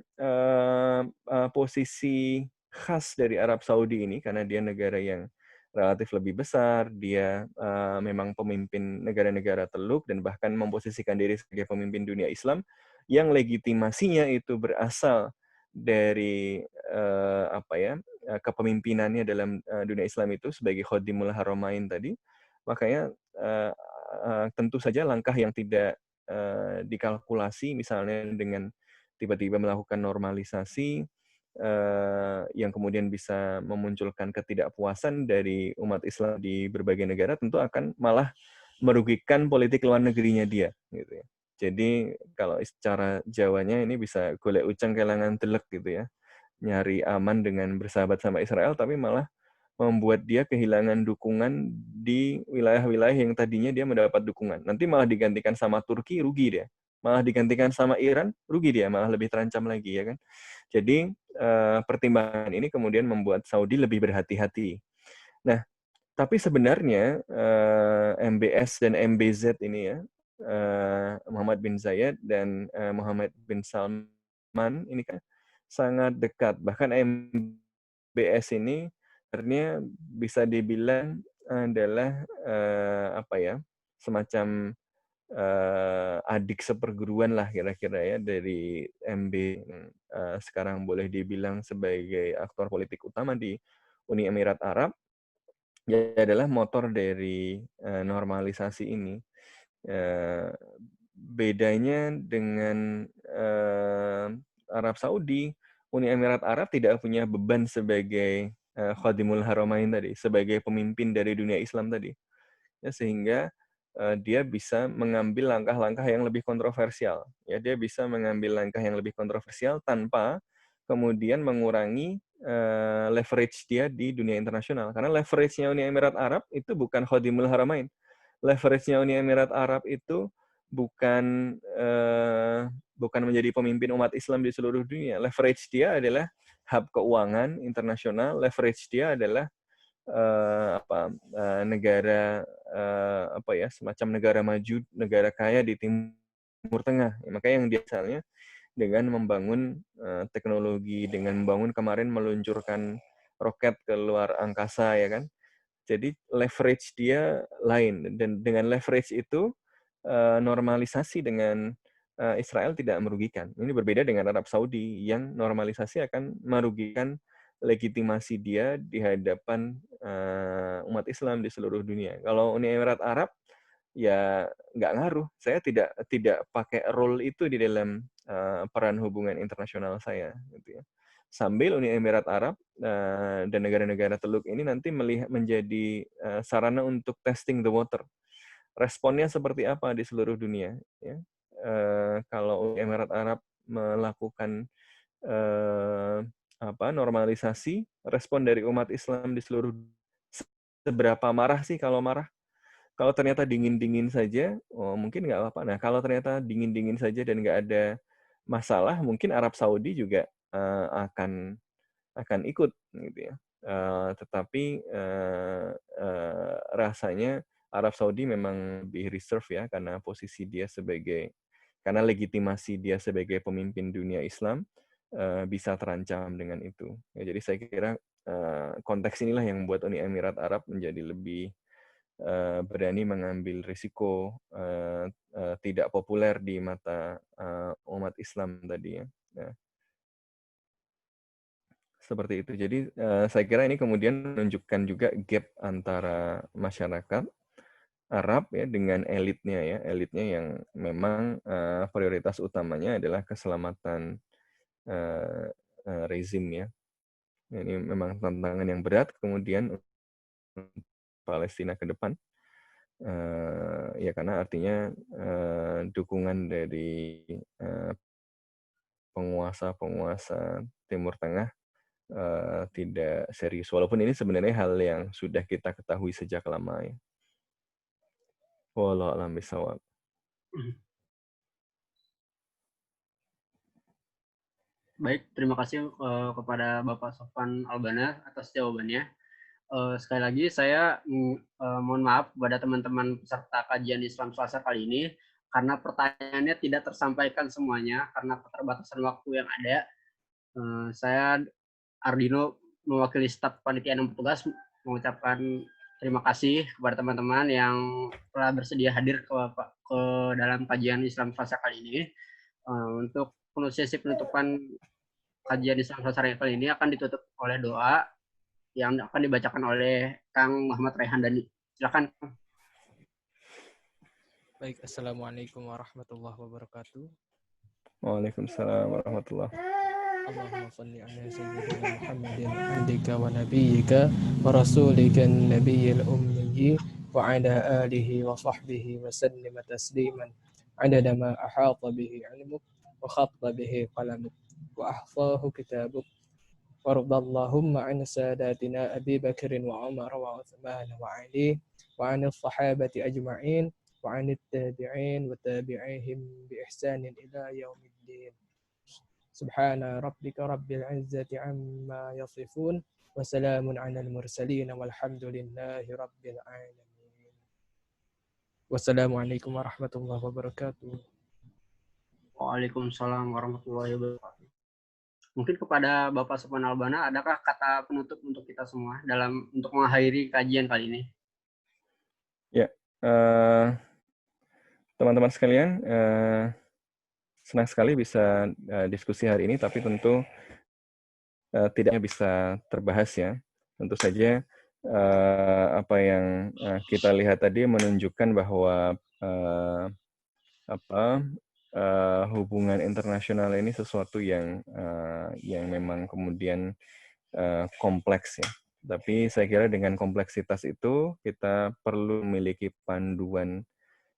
posisi khas dari Arab Saudi ini, karena dia negara yang relatif lebih besar, dia memang pemimpin negara-negara Teluk dan bahkan memposisikan diri sebagai pemimpin dunia Islam yang legitimasinya itu berasal dari kepemimpinannya dalam dunia Islam itu sebagai Khadimul Haramain tadi. Makanya tentu saja langkah yang tidak dikalkulasi misalnya dengan tiba-tiba melakukan normalisasi yang kemudian bisa memunculkan ketidakpuasan dari umat Islam di berbagai negara tentu akan malah merugikan politik luar negerinya dia gitu ya. Jadi kalau secara Jawanya ini bisa golek ucang kelangan telek gitu ya. Nyari aman dengan bersahabat sama Israel tapi malah membuat dia kehilangan dukungan di wilayah-wilayah yang tadinya dia mendapat dukungan. Nanti malah digantikan sama Turki, rugi dia. Malah digantikan sama Iran, rugi dia, malah lebih terancam lagi ya kan. Jadi pertimbangan ini kemudian membuat Saudi lebih berhati-hati. Nah, tapi sebenarnya MBS dan MBZ ini ya, Muhammad bin Zayed dan Muhammad bin Salman ini kan sangat dekat. Bahkan MBS ini sebenarnya bisa dibilang adalah semacam adik seperguruan lah kira-kira ya dari MB. Sekarang boleh dibilang sebagai aktor politik utama di Uni Emirat Arab. Ya adalah motor dari normalisasi ini. Bedanya dengan Arab Saudi, Uni Emirat Arab tidak punya beban sebagai Khadimul Haramain tadi, sebagai pemimpin dari dunia Islam tadi. Ya, sehingga dia bisa mengambil langkah-langkah yang lebih kontroversial. Ya, dia bisa mengambil langkah yang lebih kontroversial tanpa kemudian mengurangi leverage dia di dunia internasional. Karena leverage-nya Uni Emirat Arab itu bukan Khadimul Haramain. Leverage-nya Uni Emirat Arab itu bukan menjadi pemimpin umat Islam di seluruh dunia. Leverage dia adalah hub keuangan internasional. Leverage dia adalah negara semacam negara maju, negara kaya di Timur Tengah. Makanya yang biasanya dengan membangun teknologi, dengan membangun kemarin meluncurkan roket ke luar angkasa, ya kan. Jadi leverage dia lain, dan dengan leverage itu normalisasi dengan Israel tidak merugikan. Ini berbeda dengan Arab Saudi yang normalisasi akan merugikan legitimasi dia di hadapan umat Islam di seluruh dunia. Kalau Uni Emirat Arab ya nggak ngaruh. Saya tidak pakai role itu di dalam peran hubungan internasional saya, gitu ya. Sambil Uni Emirat Arab dan negara-negara Teluk ini nanti menjadi sarana untuk testing the water. Responnya seperti apa di seluruh dunia? Ya. Kalau Uni Emirat Arab melakukan normalisasi, respon dari umat Islam di seluruh seberapa marah sih kalau marah? Kalau ternyata dingin-dingin saja, mungkin nggak apa-apa. Nah, kalau ternyata dingin-dingin saja dan nggak ada masalah, mungkin Arab Saudi juga akan ikut, gitu ya. Tetapi rasanya Arab Saudi memang lebih reserve ya, karena posisi dia karena legitimasi dia sebagai pemimpin dunia Islam bisa terancam dengan itu. Ya, jadi saya kira konteks inilah yang membuat Uni Emirat Arab menjadi lebih berani mengambil risiko tidak populer di mata umat Islam tadi ya. Nah, seperti itu. Jadi saya kira ini kemudian menunjukkan juga gap antara masyarakat Arab ya dengan elitnya yang memang prioritas utamanya adalah keselamatan rezim ya. Ini memang tantangan yang berat kemudian Palestina ke depan. Ya karena artinya dukungan dari penguasa Timur Tengah tidak serius. Walaupun ini sebenarnya hal yang sudah kita ketahui sejak lama ya. Wallahu a'lam bishawab.
Baik, terima kasih kepada Bapak Sofwan Albana atas jawabannya. Sekali lagi saya mohon maaf kepada teman-teman peserta kajian Islam Selasa kali ini karena pertanyaannya tidak tersampaikan semuanya karena keterbatasan waktu yang ada. Saya Ardino mewakili staf panitia dan petugas mengucapkan terima kasih kepada teman-teman yang telah bersedia hadir ke dalam kajian Islam Selasa kali ini. Untuk sesi penutupan kajian Islam Selasa kali ini akan ditutup oleh doa yang akan dibacakan oleh Kang Muhammad Rayhandani. Silakan.
Baik, assalamualaikum warahmatullahi wabarakatuh.
Waalaikumsalam warahmatullahi wabarakatuh.
Allahumma salli ala sayyidina Muhammadin abdika wa nabiyyika wa rasulika an-nabiyyil ummi wa ala alihi wa sahbihi wa sallim tasliman adada ma ahata bihi ilmuk wa khatta bihi qalamuk wa ahsahu kitabuk. وارض اللهم عن ساداتنا أبي بكر وعمر وعثمان وعلي وعن الصحابة أجمعين وعن التابعين وتابعيهم بإحسان إلى يوم الدين سبحان ربك رب العزة عما يصفون وسلام على المرسلين والحمد لله رب العالمين والسلام عليكم ورحمة الله وبركاته.
Waalaikumsalam warahmatullahi wabarakatuh. Mungkin kepada Bapak Sofwan Albana, adakah kata penutup untuk kita semua untuk mengakhiri kajian kali ini?
Ya, teman-teman sekalian, senang sekali bisa diskusi hari ini, tapi tentu tidaknya bisa terbahas ya. Tentu saja apa yang kita lihat tadi menunjukkan bahwa hubungan internasional ini sesuatu yang memang kemudian kompleks ya. Tapi saya kira dengan kompleksitas itu kita perlu memiliki panduan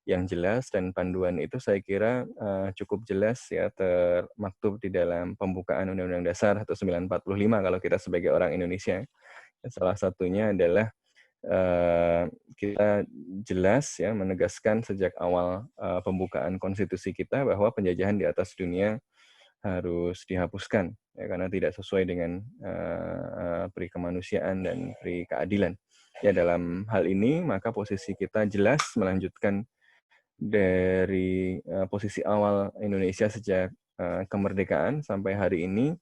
yang jelas, dan panduan itu saya kira cukup jelas ya, termaktub di dalam pembukaan Undang-Undang Dasar 1945 kalau kita sebagai orang Indonesia. Salah satunya adalah kita jelas ya menegaskan sejak awal pembukaan konstitusi kita bahwa penjajahan di atas dunia harus dihapuskan ya, karena tidak sesuai dengan pri kemanusiaan dan pri keadilan. Ya, dalam hal ini maka posisi kita jelas melanjutkan dari posisi awal Indonesia sejak kemerdekaan sampai hari ini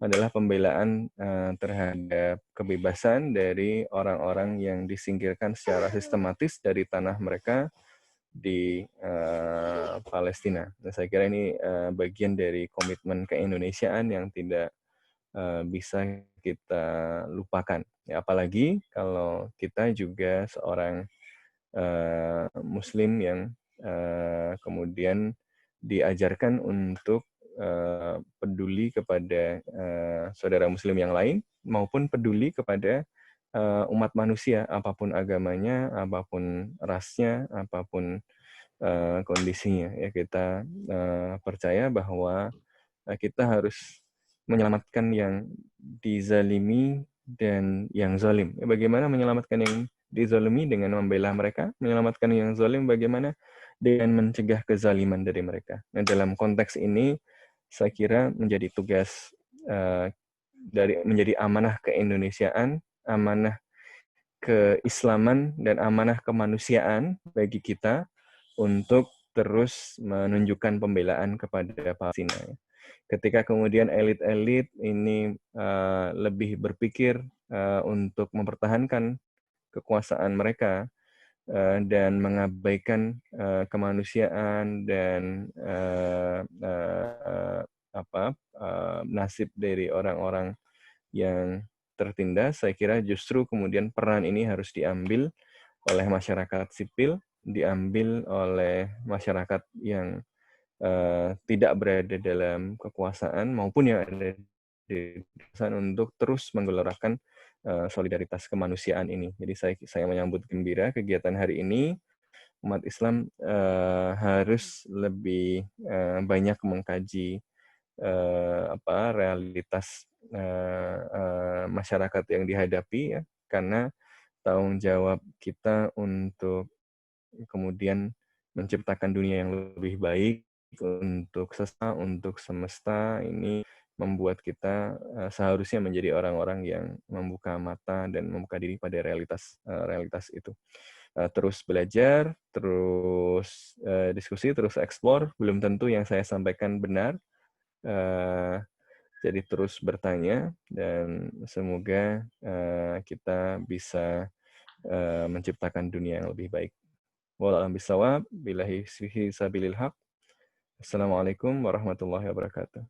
adalah pembelaan terhadap kebebasan dari orang-orang yang disingkirkan secara sistematis dari tanah mereka di Palestina. Nah, saya kira ini bagian dari komitmen keindonesiaan yang tidak bisa kita lupakan. Ya, apalagi kalau kita juga seorang Muslim yang kemudian diajarkan untuk peduli kepada saudara Muslim yang lain, maupun peduli kepada umat manusia, apapun agamanya, apapun rasnya, apapun kondisinya. Ya, kita percaya bahwa kita harus menyelamatkan yang dizalimi dan yang zalim. Ya, bagaimana menyelamatkan yang dizalimi? Dengan membela mereka. Menyelamatkan yang zalim bagaimana? Dengan mencegah kezaliman dari mereka. Nah, dalam konteks ini, saya kira menjadi tugas menjadi amanah keindonesiaan, amanah keislaman, dan amanah kemanusiaan bagi kita untuk terus menunjukkan pembelaan kepada Palestina. Ketika kemudian elit-elit ini lebih berpikir untuk mempertahankan kekuasaan mereka dan mengabaikan kemanusiaan dan nasib dari orang-orang yang tertindas, saya kira justru kemudian peran ini harus diambil oleh masyarakat sipil, diambil oleh masyarakat yang tidak berada dalam kekuasaan maupun yang ada di kekuasaan untuk terus menggelorakan solidaritas kemanusiaan ini. Jadi saya menyambut gembira kegiatan hari ini. Umat Islam harus lebih banyak mengkaji realitas masyarakat yang dihadapi ya, karena tanggung jawab kita untuk kemudian menciptakan dunia yang lebih baik untuk sesama, untuk semesta, ini membuat kita seharusnya menjadi orang-orang yang membuka mata dan membuka diri pada realitas itu. Terus belajar, terus diskusi, terus eksplor. Belum tentu yang saya sampaikan benar. Jadi terus bertanya, dan semoga kita bisa menciptakan dunia yang lebih baik. Wallahu bisawab, billahi sabilil haq. Assalamualaikum warahmatullahi wabarakatuh.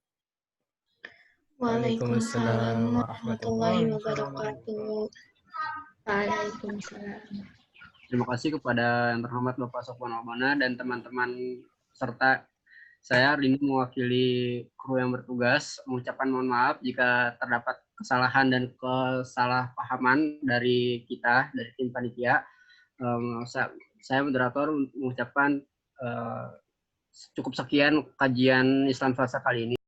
Waalaikumsalam warahmatullahi wabarakatuh. Waalaikumsalam.
Terima kasih kepada yang terhormat Bapak Sofwan Albana dan teman-teman serta saya hari ini mewakili kru yang bertugas mengucapkan mohon maaf jika terdapat kesalahan dan kesalahpahaman dari kita, dari tim panitia. Saya moderator mengucapkan cukup sekian kajian Islam Selasa kali ini.